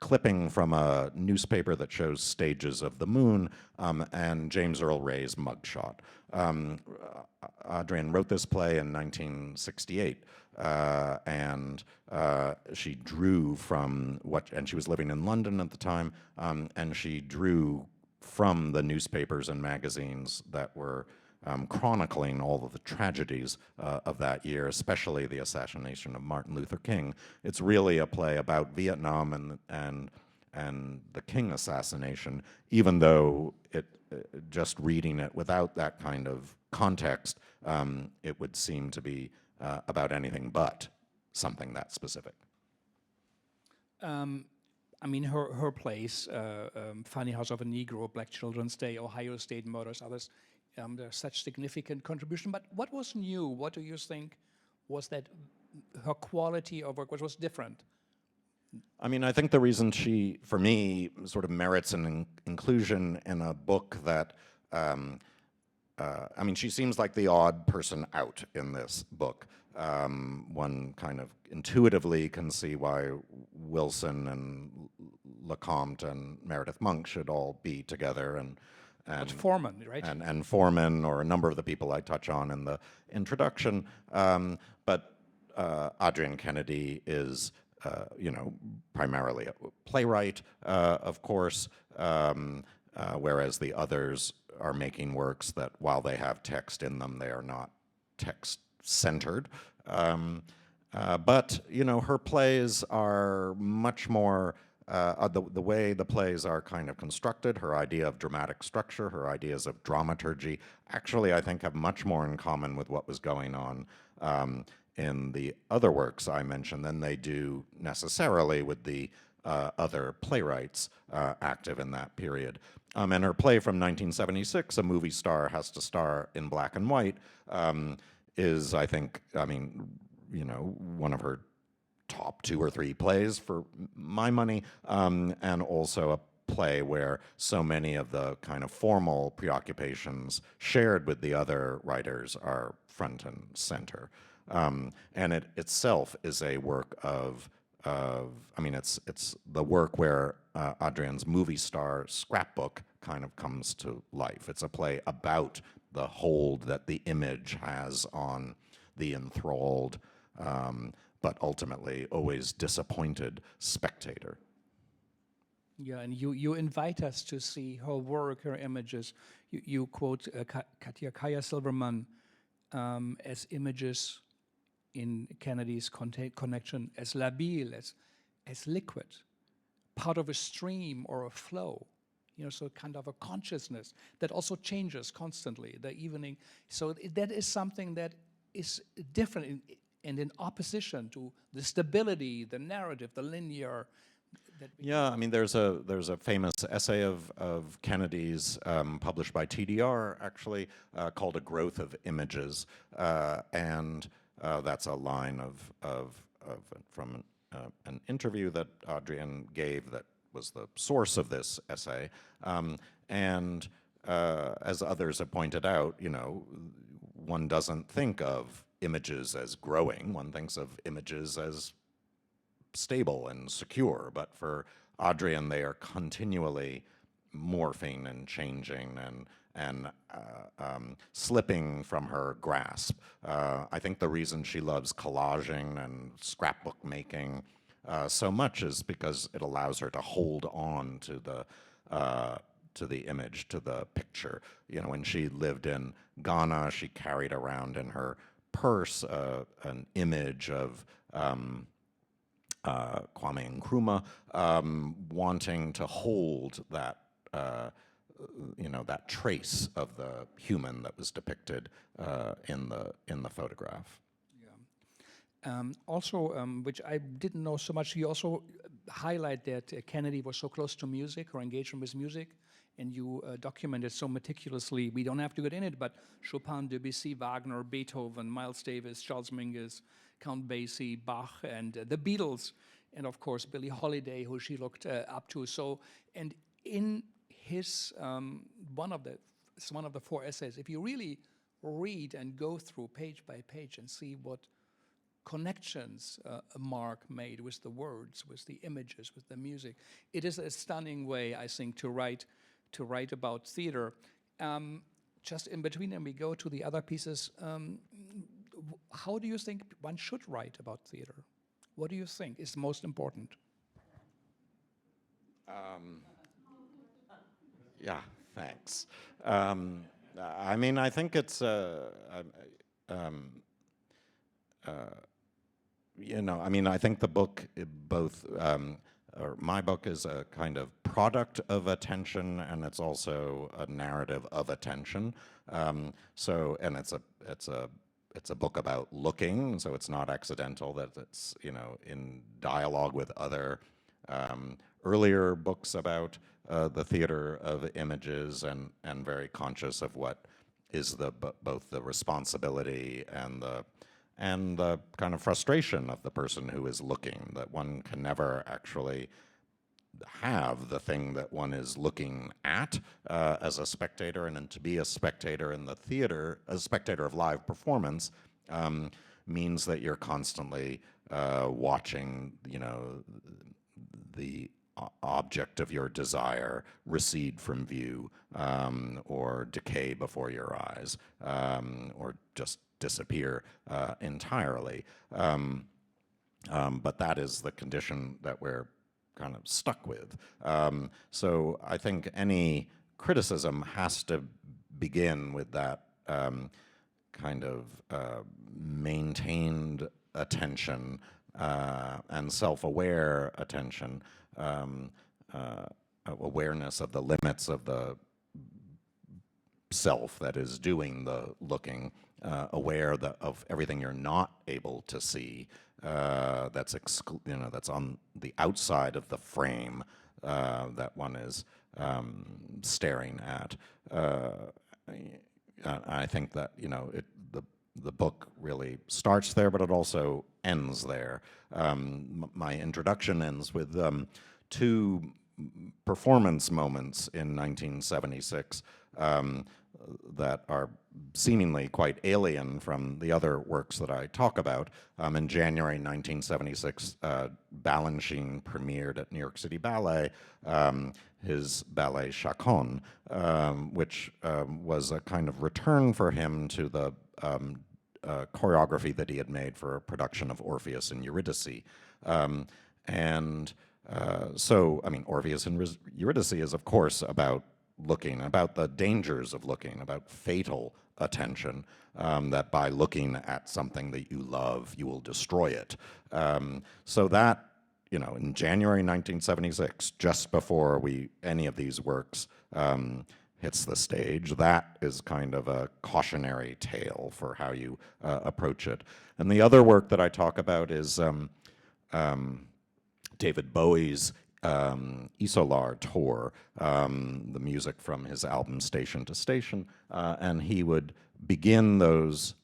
clipping from a newspaper that shows stages of the moon, and James Earl Ray's mugshot. Adrienne wrote this play in 1968, and she drew from and she was living in London at the time, and she drew from the newspapers and magazines that were chronicling all of the tragedies of that year, especially the assassination of Martin Luther King. It's really a play about Vietnam and the King assassination, even though just reading it without that kind of context, it would seem to be about anything but something that specific. I mean, her plays, Funny House of a Negro, Black Children's Day, Ohio State Murders, others, there's such significant contribution. But what was new? What do you think was that her quality of work, what was different? I mean, I think the reason she, for me, sort of merits an inclusion in a book that, I mean, she seems like the odd person out in this book. One kind of intuitively can see why Wilson and LeCompte and Meredith Monk should all be together, and Foreman, right? And Foreman, or a number of the people I touch on in the introduction. But Adrienne Kennedy is, you know, primarily a playwright, of course, whereas the others are making works that, while they have text in them, they are not text-centered. But, you know, her plays are much more, the way the plays are kind of constructed, her idea of dramatic structure, her ideas of dramaturgy, actually, I think, have much more in common with what was going on in the other works I mentioned than they do necessarily with the other playwrights active in that period. And her play from 1976, A Movie Star Has to Star in Black and White, is, I think, I mean, you know, one of her top 2 or 3 plays for my money, and also a play where so many of the kind of formal preoccupations shared with the other writers are front and center. And it itself is a work of I mean, it's the work where Adrienne's movie star scrapbook kind of comes to life. It's a play about the hold that the image has on the enthralled, but ultimately always disappointed spectator. Yeah, and you invite us to see her work, her images. You quote Kaya Silverman as images in Kennedy's connection as labile, as liquid, part of a stream or a flow. You know, so kind of a consciousness that also changes constantly, the evening. So that is something that is different. and in opposition to the stability, the narrative, the linear. Yeah, I mean, there's a famous essay of Kennedy's published by TDR, actually, called "A Growth of Images," and that's a line from an interview that Adrienne gave that was the source of this essay, and as others have pointed out, you know, one doesn't think of images as growing; one thinks of images as stable and secure, but for Adrienne, they are continually morphing and changing and slipping from her grasp. I think the reason she loves collaging and scrapbook making so much is because it allows her to hold on to the image, to the picture. You know, when she lived in Ghana, she carried around in her purse an image of Kwame Nkrumah, wanting to hold that, you know, that trace of the human that was depicted in the photograph. Yeah. Also, which I didn't know so much, you also highlight that Kennedy was so close to music, her engagement with music, and you documented so meticulously. We don't have to get in it, but Chopin, Debussy, Wagner, Beethoven, Miles Davis, Charles Mingus, Count Basie, Bach, and the Beatles, and of course Billie Holiday, who she looked up to. So, and in his one of the 4 essays, if you really read and go through page by page and see what connections Marc made with the words, with the images, with the music, it is a stunning way, I think, to write about theater. Just in between, and we go to the other pieces. How do you think one should write about theater? What do you think is most important? Yeah, thanks. I mean, I think it's, you know, I mean, I think the book both, or my book is a kind of product of attention, and it's also a narrative of attention. So, and it's a book about looking, so it's not accidental that it's, you know, in dialogue with other earlier books about the theater of images, and very conscious of what is both the responsibility and the kind of frustration of the person who is looking, that one can never actually have the thing that one is looking at as a spectator, and then to be a spectator in the theater, a spectator of live performance, means that you're constantly watching, you know, the object of your desire recede from view, or decay before your eyes, or just disappear entirely. But that is the condition that we're kind of stuck with. So I think any criticism has to begin with that kind of maintained attention and self-aware attention, awareness of the limits of the self that is doing the looking, aware of everything you're not able to see, that's you know, that's on the outside of the frame that one is staring at. I think that, you know, the book really starts there, but it also ends there. My introduction ends with 2 performance moments in 1976 that are seemingly quite alien from the other works that I talk about. In January 1976, Balanchine premiered at New York City Ballet his ballet Chaikin, which was a kind of return for him to the choreography that he had made for a production of Orpheus and Eurydice. So, I mean, Orpheus and Eurydice is, of course, about looking, about the dangers of looking, about fatal attention, that by looking at something that you love, you will destroy it. So that, you know, in January 1976, just before any of these works hits the stage, that is kind of a cautionary tale for how you approach it. And the other work that I talk about is David Bowie's Isolar tour, the music from his album Station to Station, and he would begin those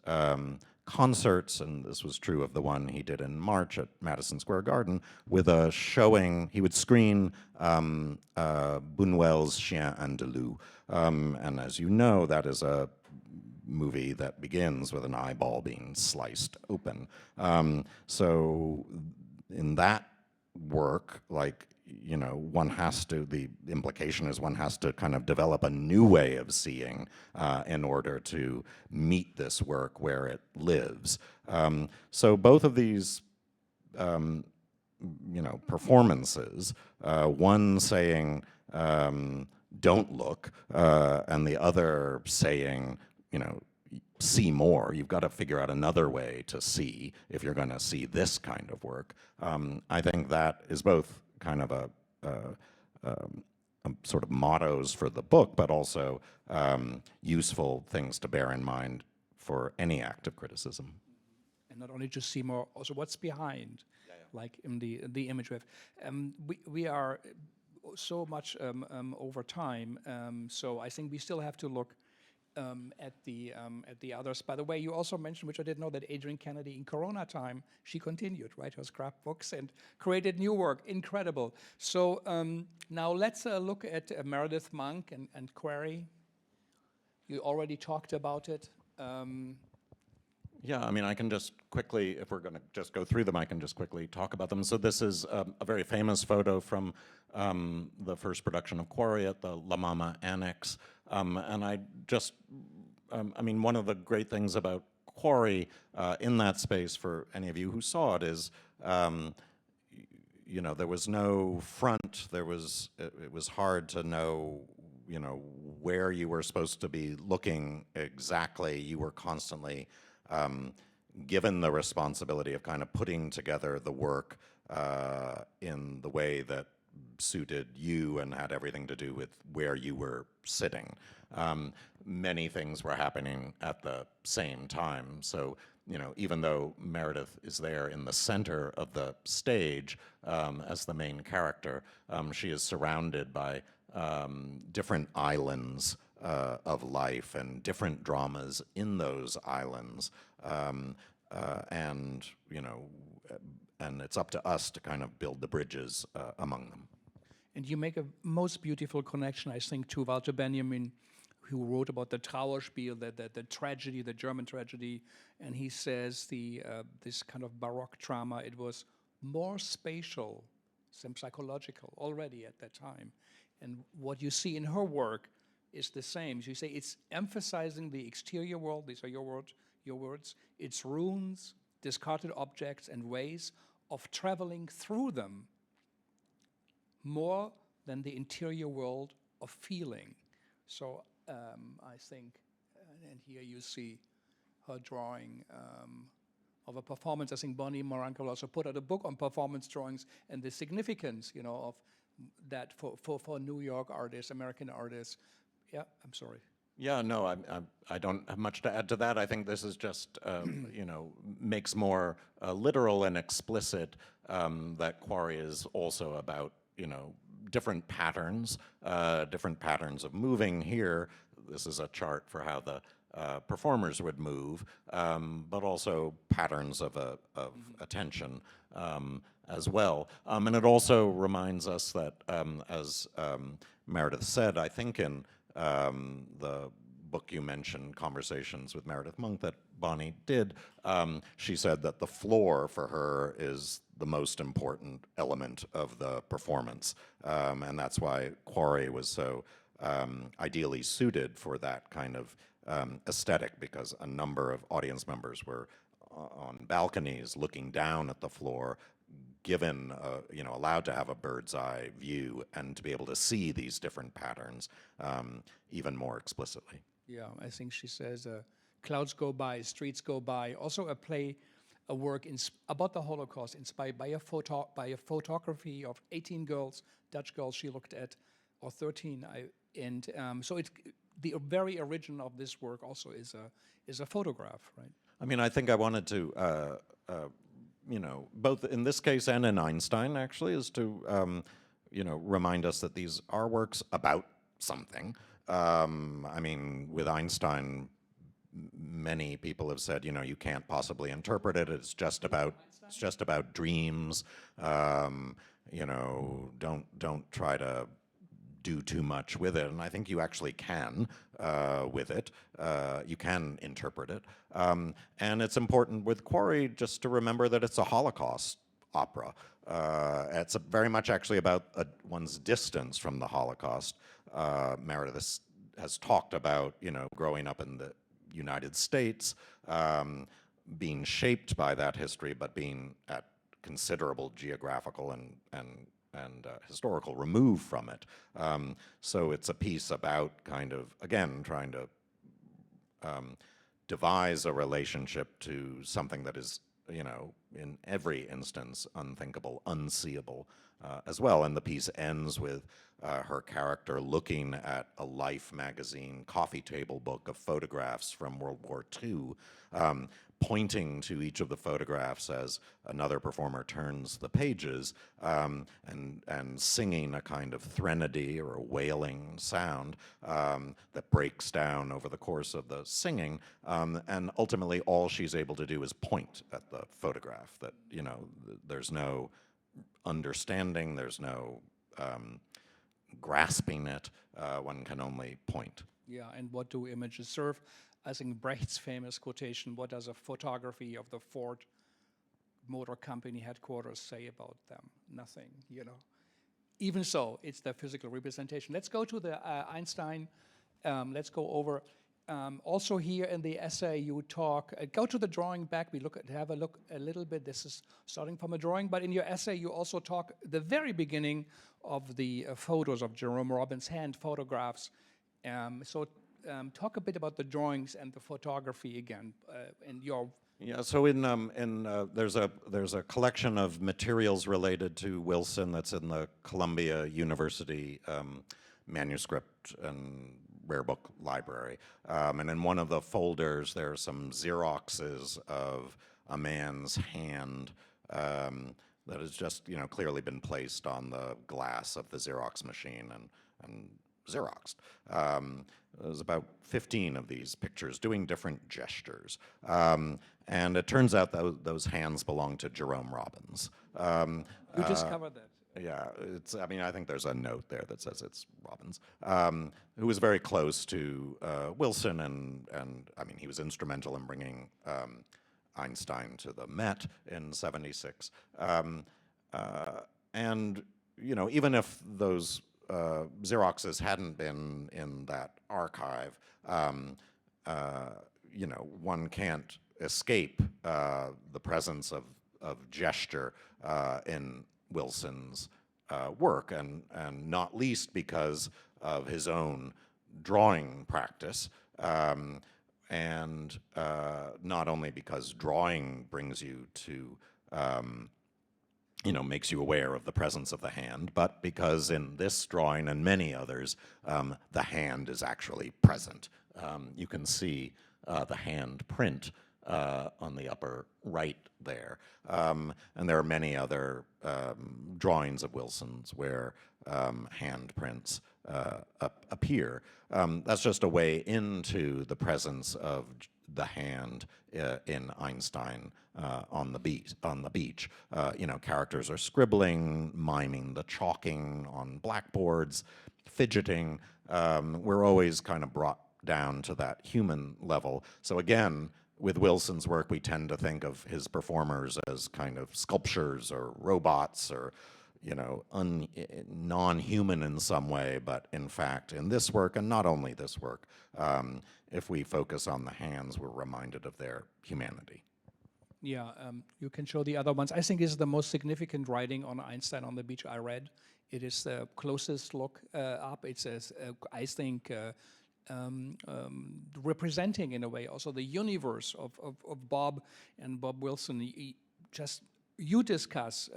concerts, and this was true of the one he did in March at Madison Square Garden, with a showing. He would screen Buñuel's Chien Andalou, and as you know, that is a movie that begins with an eyeball being sliced open. So in that work, like, you know, one has to, the implication is one has to kind of develop a new way of seeing in order to meet this work where it lives. So both of these, you know, performances, one saying, don't look, and the other saying, you know, see more. You've got to figure out another way to see if you're going to see this kind of work. I think that is both kind of a sort of mottos for the book, but also useful things to bear in mind for any act of criticism. And not only just see more, also what's behind, like in the image we have. We are so much over time, so I think we still have to look at the others. By the way, you also mentioned, which I didn't know, that Adrienne Kennedy in Corona time, she continued, right, her scrapbooks and created new work. Incredible. So now let's look at Meredith Monk and Quarry. You already talked about it. Yeah, I mean, I can just quickly, if we're going to just go through them, I can just quickly talk about them. So this is a very famous photo from the first production of Quarry at the La Mama Annex. And I just, I mean, one of the great things about Quarry in that space, for any of you who saw it, is, you know, there was no front. There was, it was hard to know, you know, where you were supposed to be looking exactly. You were constantly given the responsibility of kind of putting together the work in the way that suited you and had everything to do with where you were sitting. Many things were happening at the same time. So, you know, even though Meredith is there in the center of the stage as the main character, she is surrounded by different islands of life and different dramas in those islands. And, you know, and it's up to us to kind of build the bridges among them. And you make a most beautiful connection, I think, to Walter Benjamin, who wrote about the Trauerspiel, the tragedy, the German tragedy, and he says this kind of Baroque drama, it was more spatial than psychological already at that time. And what you see in her work is the same. So you say it's emphasizing the exterior world, these are your words, its ruins, discarded objects, and ways of traveling through them more than the interior world of feeling. So I think, and here you see her drawing of a performance. I think Bonnie Moranca will also put out a book on performance drawings and the significance, you know, of that for New York artists, American artists. Yeah, I'm sorry. Yeah, no, I don't have much to add to that. I think this is just, you know, makes more literal and explicit that Quarry is also about, you know, different patterns of moving here. This is a chart for how the performers would move, but also patterns of attention as well. And it also reminds us that, as Meredith said, I think in the book you mentioned, Conversations with Meredith Monk, that Bonnie did, she said that the floor for her is the most important element of the performance. And that's why Quarry was so ideally suited for that kind of aesthetic, because a number of audience members were on balconies looking down at the floor, given, you know, allowed to have a bird's eye view and to be able to see these different patterns even more explicitly. Yeah, I think she says, clouds go by, streets go by. Also a work about the Holocaust, inspired by a photography of 18 girls, Dutch girls she looked at, or 13. So it's the very origin of this work also is a photograph, right? I mean, I think I wanted to, both in this case and in Einstein, actually, is to, remind us that these are works about something. I mean, with Einstein, many people have said, you can't possibly interpret it. It's just about dreams. Don't try to do too much with it, and I think you actually can with it. You can interpret it. And it's important with Quarry just to remember that it's a Holocaust opera. It's very much actually about one's distance from the Holocaust. Meredith has talked about, growing up in the United States, being shaped by that history, but being at considerable geographical and historical remove from it. So it's a piece about kind of, again, trying to devise a relationship to something that is, in every instance, unthinkable, unseeable as well. And the piece ends with her character looking at a Life magazine coffee table book of photographs from World War II, pointing to each of the photographs as another performer turns the pages, and singing a kind of threnody or a wailing sound that breaks down over the course of the singing, and ultimately all she's able to do is point at the photograph. That, there's no understanding, there's no grasping it, one can only point. Yeah, and what do images serve? I think Brecht's famous quotation, what does a photography of the Ford Motor Company headquarters say about them? Nothing, Even so, it's the physical representation. Let's go to the Einstein. Let's go over. Also here in the essay you talk, go to the drawing back, have a look a little bit. This is starting from a drawing, but in your essay you also talk the very beginning of the photos of Jerome Robbins' hand photographs. Talk a bit about the drawings and the photography again, and your. Yeah, so there's a collection of materials related to Wilson that's in the Columbia University manuscript and rare book library, and in one of the folders there are some Xeroxes of a man's hand that has just clearly been placed on the glass of the Xerox machine and Xeroxed. There's about 15 of these pictures doing different gestures. And it turns out that those hands belong to Jerome Robbins. You discovered that. Yeah, I think there's a note there that says it's Robbins, who was very close to Wilson, and I mean, he was instrumental in bringing Einstein to the Met in '76. And, even if those Xeroxes hadn't been in that archive, one can't escape the presence of gesture in Wilson's work, and not least because of his own drawing practice, and not only because drawing brings you to makes you aware of the presence of the hand, but because in this drawing and many others, the hand is actually present. You can see the hand print on the upper right there. And there are many other drawings of Wilson's where handprints appear. That's just a way into the presence of the hand in Einstein on the beach. Characters are scribbling, miming the chalking on blackboards, fidgeting. We're always kind of brought down to that human level. So again, with Wilson's work, we tend to think of his performers as kind of sculptures or robots or, non-human in some way. But in fact, in this work, and not only this work, if we focus on the hands, we're reminded of their humanity. Yeah, you can show the other ones. I think this is the most significant writing on Einstein on the beach I read. It is the closest look up. It says, I think, representing in a way also the universe of Bob and Bob Wilson. You discuss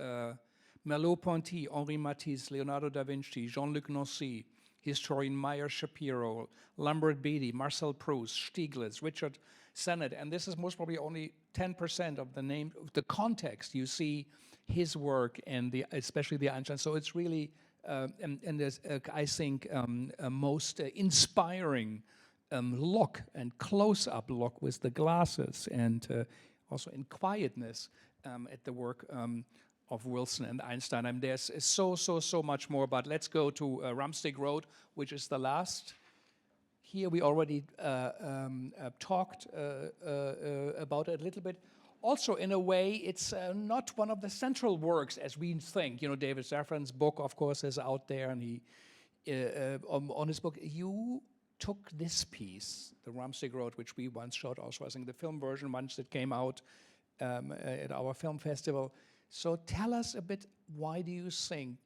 Merleau-Ponty, Henri Matisse, Leonardo da Vinci, Jean-Luc Nancy, historian Meyer Shapiro, Lambert Beatty, Marcel Proust, Stieglitz, Richard Sennett, and this is most probably only 10% of the name, the context. You see his work and especially the Einstein. So it's really, and there's, I think, a most inspiring look and close-up look with the glasses, and also in quietness at the work of Wilson and Einstein. And there's so much more, but let's go to Rumstick Road, which is the last. Here we already talked about it a little bit. Also, in a way, it's not one of the central works as we think. You know, David Safran's book, of course, is out there, and he, on his book, you took this piece, the Rumstick Road, which we once showed also, I think the film version once that came out at our film festival. So tell us a bit, why do you think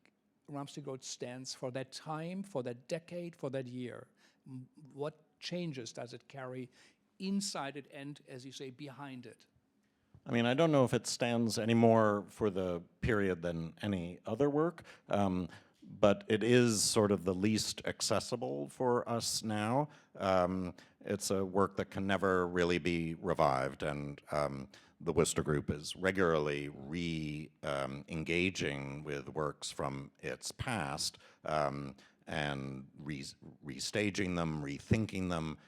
Rumstick Road stands for that time, for that decade, for that year? What changes does it carry inside it and, as you say, behind it? I mean, I don't know if it stands any more for the period than any other work, but it is sort of the least accessible for us now. It's a work that can never really be revived, and the Wooster Group is regularly re-engaging with works from its past, and restaging them, rethinking them,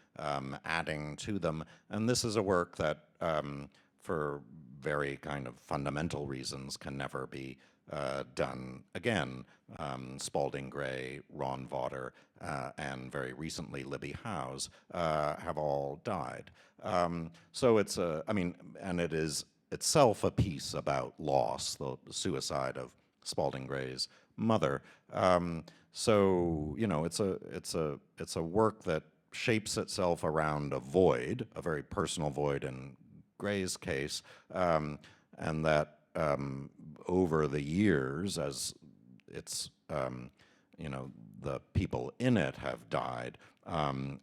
adding to them. And this is a work that, for very kind of fundamental reasons, can never be done again. Spalding Gray, Ron Vaughter, and very recently Libby Howes have all died. So it's I mean, and it is itself a piece about loss, the suicide of Spalding Gray's mother. So, you know, it's a work that shapes itself around a void, a very personal void in Gray's case, and that over the years, as it's, you know, the people in it have died,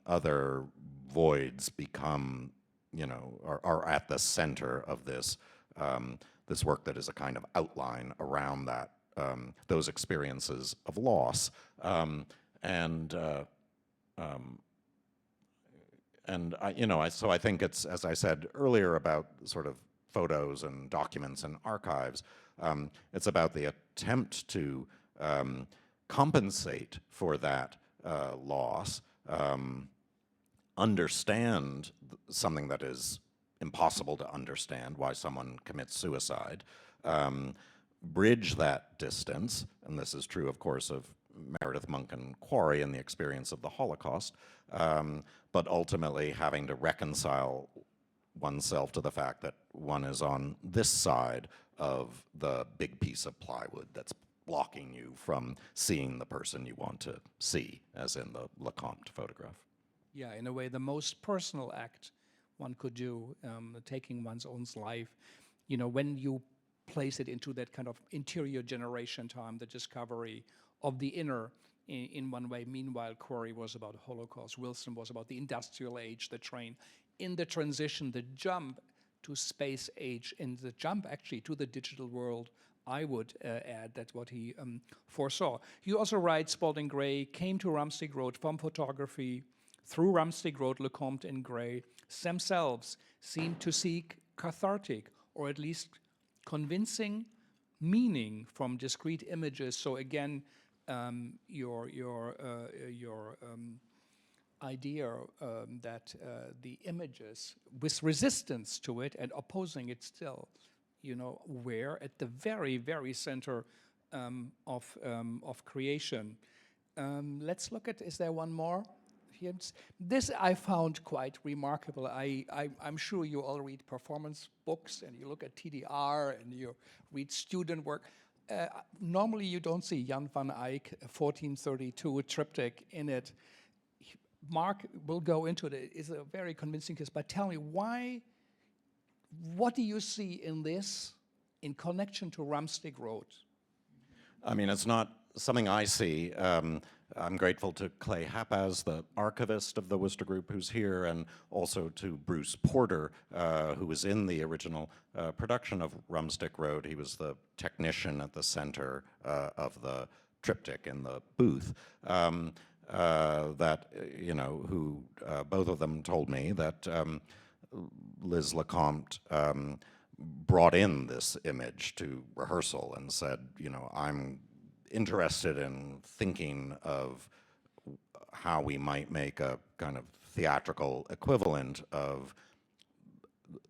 other voids become, you know, are at the center of this, this work that is a kind of outline around that, those experiences of loss. So I think it's, as I said earlier about sort of photos and documents and archives, it's about the attempt to compensate for that loss, understand something that is impossible to understand, why someone commits suicide, bridge that distance, and this is true, of course, of Meredith, Monk, and Quarry and the experience of the Holocaust, but ultimately having to reconcile oneself to the fact that one is on this side of the big piece of plywood that's blocking you from seeing the person you want to see, as in the LeCompte photograph. Yeah, in a way, the most personal act one could do, taking one's own life, you know, when you place it into that kind of interior generation time, the discovery of the inner in one way. Meanwhile, Quarry was about Holocaust. Wilson was about the industrial age, the train. In the transition, the jump to space age, and the jump actually to the digital world, I would add that's what he foresaw. He also writes, Spalding Gray came to Rumstick Road from photography. Through Rumstick Road, LeCompte and Gray themselves seemed to seek cathartic, or at least convincing meaning from discrete images. So again, your idea that the images, with resistance to it and opposing it still, you know, were at the very, very center of creation. Let's look at, is there one more? This I found quite remarkable. I'm sure you all read performance books and you look at TDR and you read student work. Normally you don't see Jan van Eyck 1432 triptych in it. Mark will go into it. It's a very convincing case, but tell me why, what do you see in this in connection to Rumstick Road? I mean, it's not something I see. I'm grateful to Clay Hapaz, the archivist of the Wooster Group, who's here, and also to Bruce Porter, who was in the original production of Rumstick Road. He was the technician at the center of the triptych in the booth. That, you know, who both of them told me that Liz LeCompte brought in this image to rehearsal and said, you know, I'm interested in thinking of how we might make a kind of theatrical equivalent of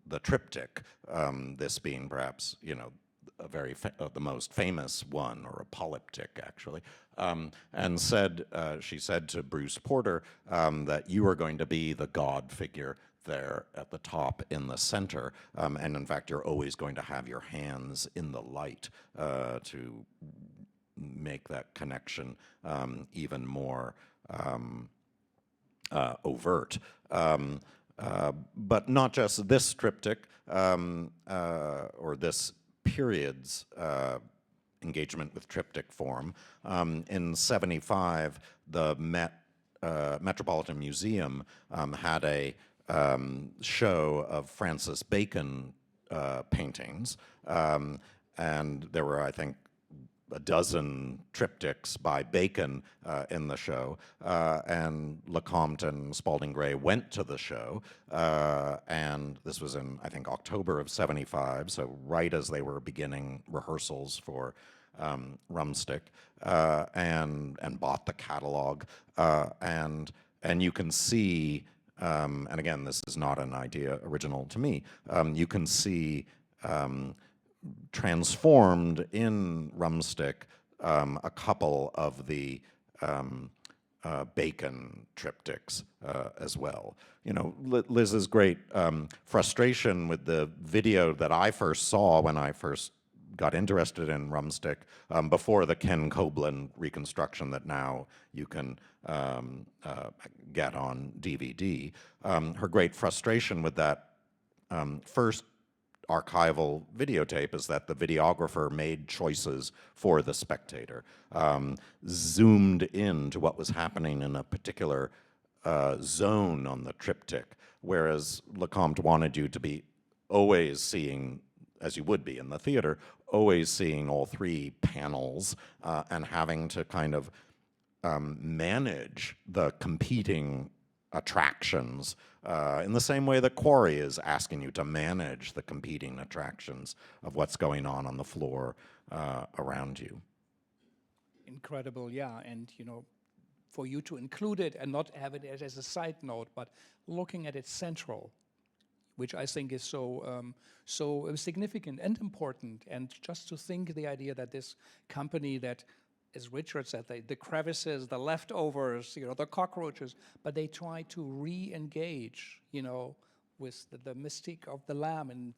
the triptych, this being perhaps, you know, a very the most famous one, or a polyptych actually, and said, she said to Bruce Porter that you are going to be the God figure there at the top in the center, and in fact you're always going to have your hands in the light to make that connection even more overt. But not just this triptych or this period's engagement with triptych form. In '75, the Metropolitan Museum had a show of Francis Bacon paintings, and there were, I think, a dozen triptychs by Bacon in the show, and LeCompte and Spalding Gray went to the show, and this was in, I think, October of '75, so right as they were beginning rehearsals for Rumstick, and bought the catalog, and you can see, and again, this is not an idea original to me, you can see transformed in Rumstick a couple of the Bacon triptychs as well. You know, Liz's great frustration with the video that I first saw when I first got interested in Rumstick, before the Ken Coblin reconstruction that now you can get on DVD. Her great frustration with that first archival videotape is that the videographer made choices for the spectator, zoomed in to what was happening in a particular zone on the triptych, whereas LeCompte wanted you to be always seeing, as you would be in the theater, always seeing all three panels and having to kind of manage the competing attractions in the same way that Quarry is asking you to manage the competing attractions of what's going on the floor around you. Incredible, yeah, and you know, for you to include it and not have it as a side note, but looking at it central, which I think is so significant and important, and just to think the idea that this company that, as Richard said, the crevices, the leftovers, you know, the cockroaches, but they try to re-engage, you know, with the mystique of the Lamb in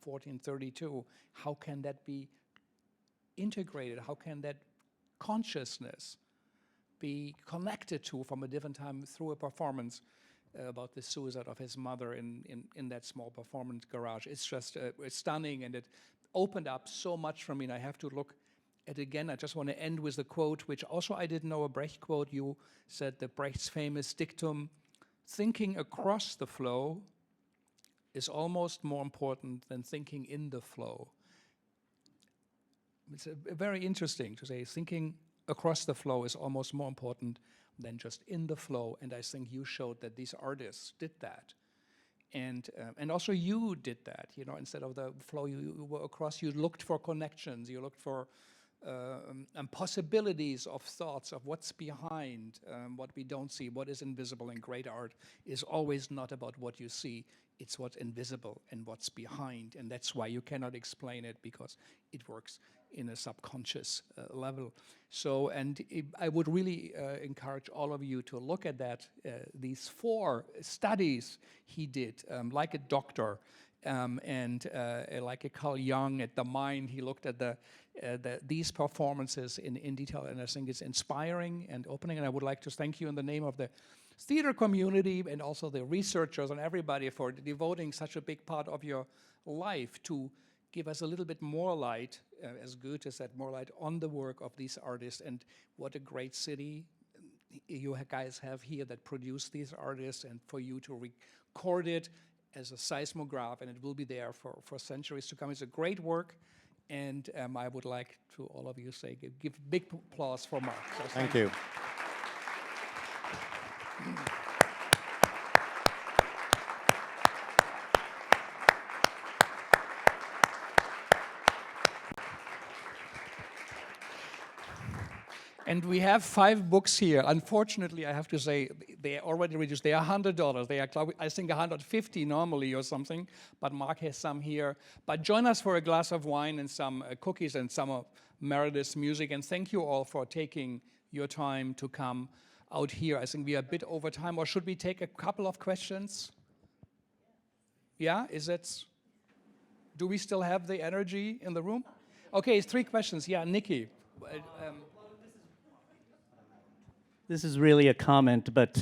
1432. How can that be integrated? How can that consciousness be connected to from a different time through a performance about the suicide of his mother in that small performance garage? It's just it's stunning, and it opened up so much for me, and I have to look at it again. I just want to end with a quote, which also I didn't know, a Brecht quote. You said that Brecht's famous dictum, thinking across the flow is almost more important than thinking in the flow. It's very interesting to say thinking across the flow is almost more important than just in the flow, and I think you showed that these artists did that. And also you did that, you know, instead of the flow you were across, you looked for connections, you looked for possibilities of thoughts of what's behind what we don't see, what is invisible. In great art is always not about what you see, it's what's invisible and what's behind, and that's why you cannot explain it, because it works in a subconscious level. So, and I would really encourage all of you to look at that, these 4 studies he did, like a doctor, and like a Carl Jung at the mind. He looked at these performances in detail, and I think it's inspiring and opening, and I would like to thank you in the name of the theater community and also the researchers and everybody for devoting such a big part of your life to give us a little bit more light, as Goethe said, more light on the work of these artists, and what a great city you guys have here that produce these artists, and for you to record it as a seismograph, and it will be there for centuries to come. It's a great work, and I would like to all of you say, give big applause for Marc. So Thank you. And we have 5 books here. Unfortunately, I have to say, they are already reduced. They are $100. They are, I think, $150 normally or something, but Marc has some here. But join us for a glass of wine and some cookies and some of Meredith's music. And thank you all for taking your time to come out here. I think we are a bit over time. Or should we take a couple of questions? Yeah, do we still have the energy in the room? Okay, 3 questions. Yeah, Nikki. This is really a comment, but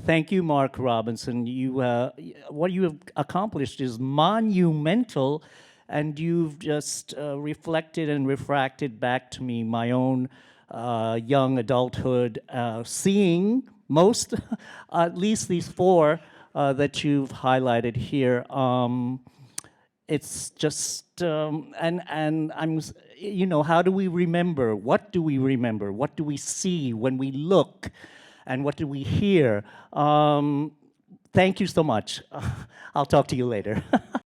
thank you, Marc Robinson. What you have accomplished is monumental, and you've just reflected and refracted back to me my own young adulthood, seeing most, at least these 4 that you've highlighted here. It's just, and I'm, how do we remember? What do we remember? What do we see when we look? And what do we hear? Thank you so much. I'll talk to you later.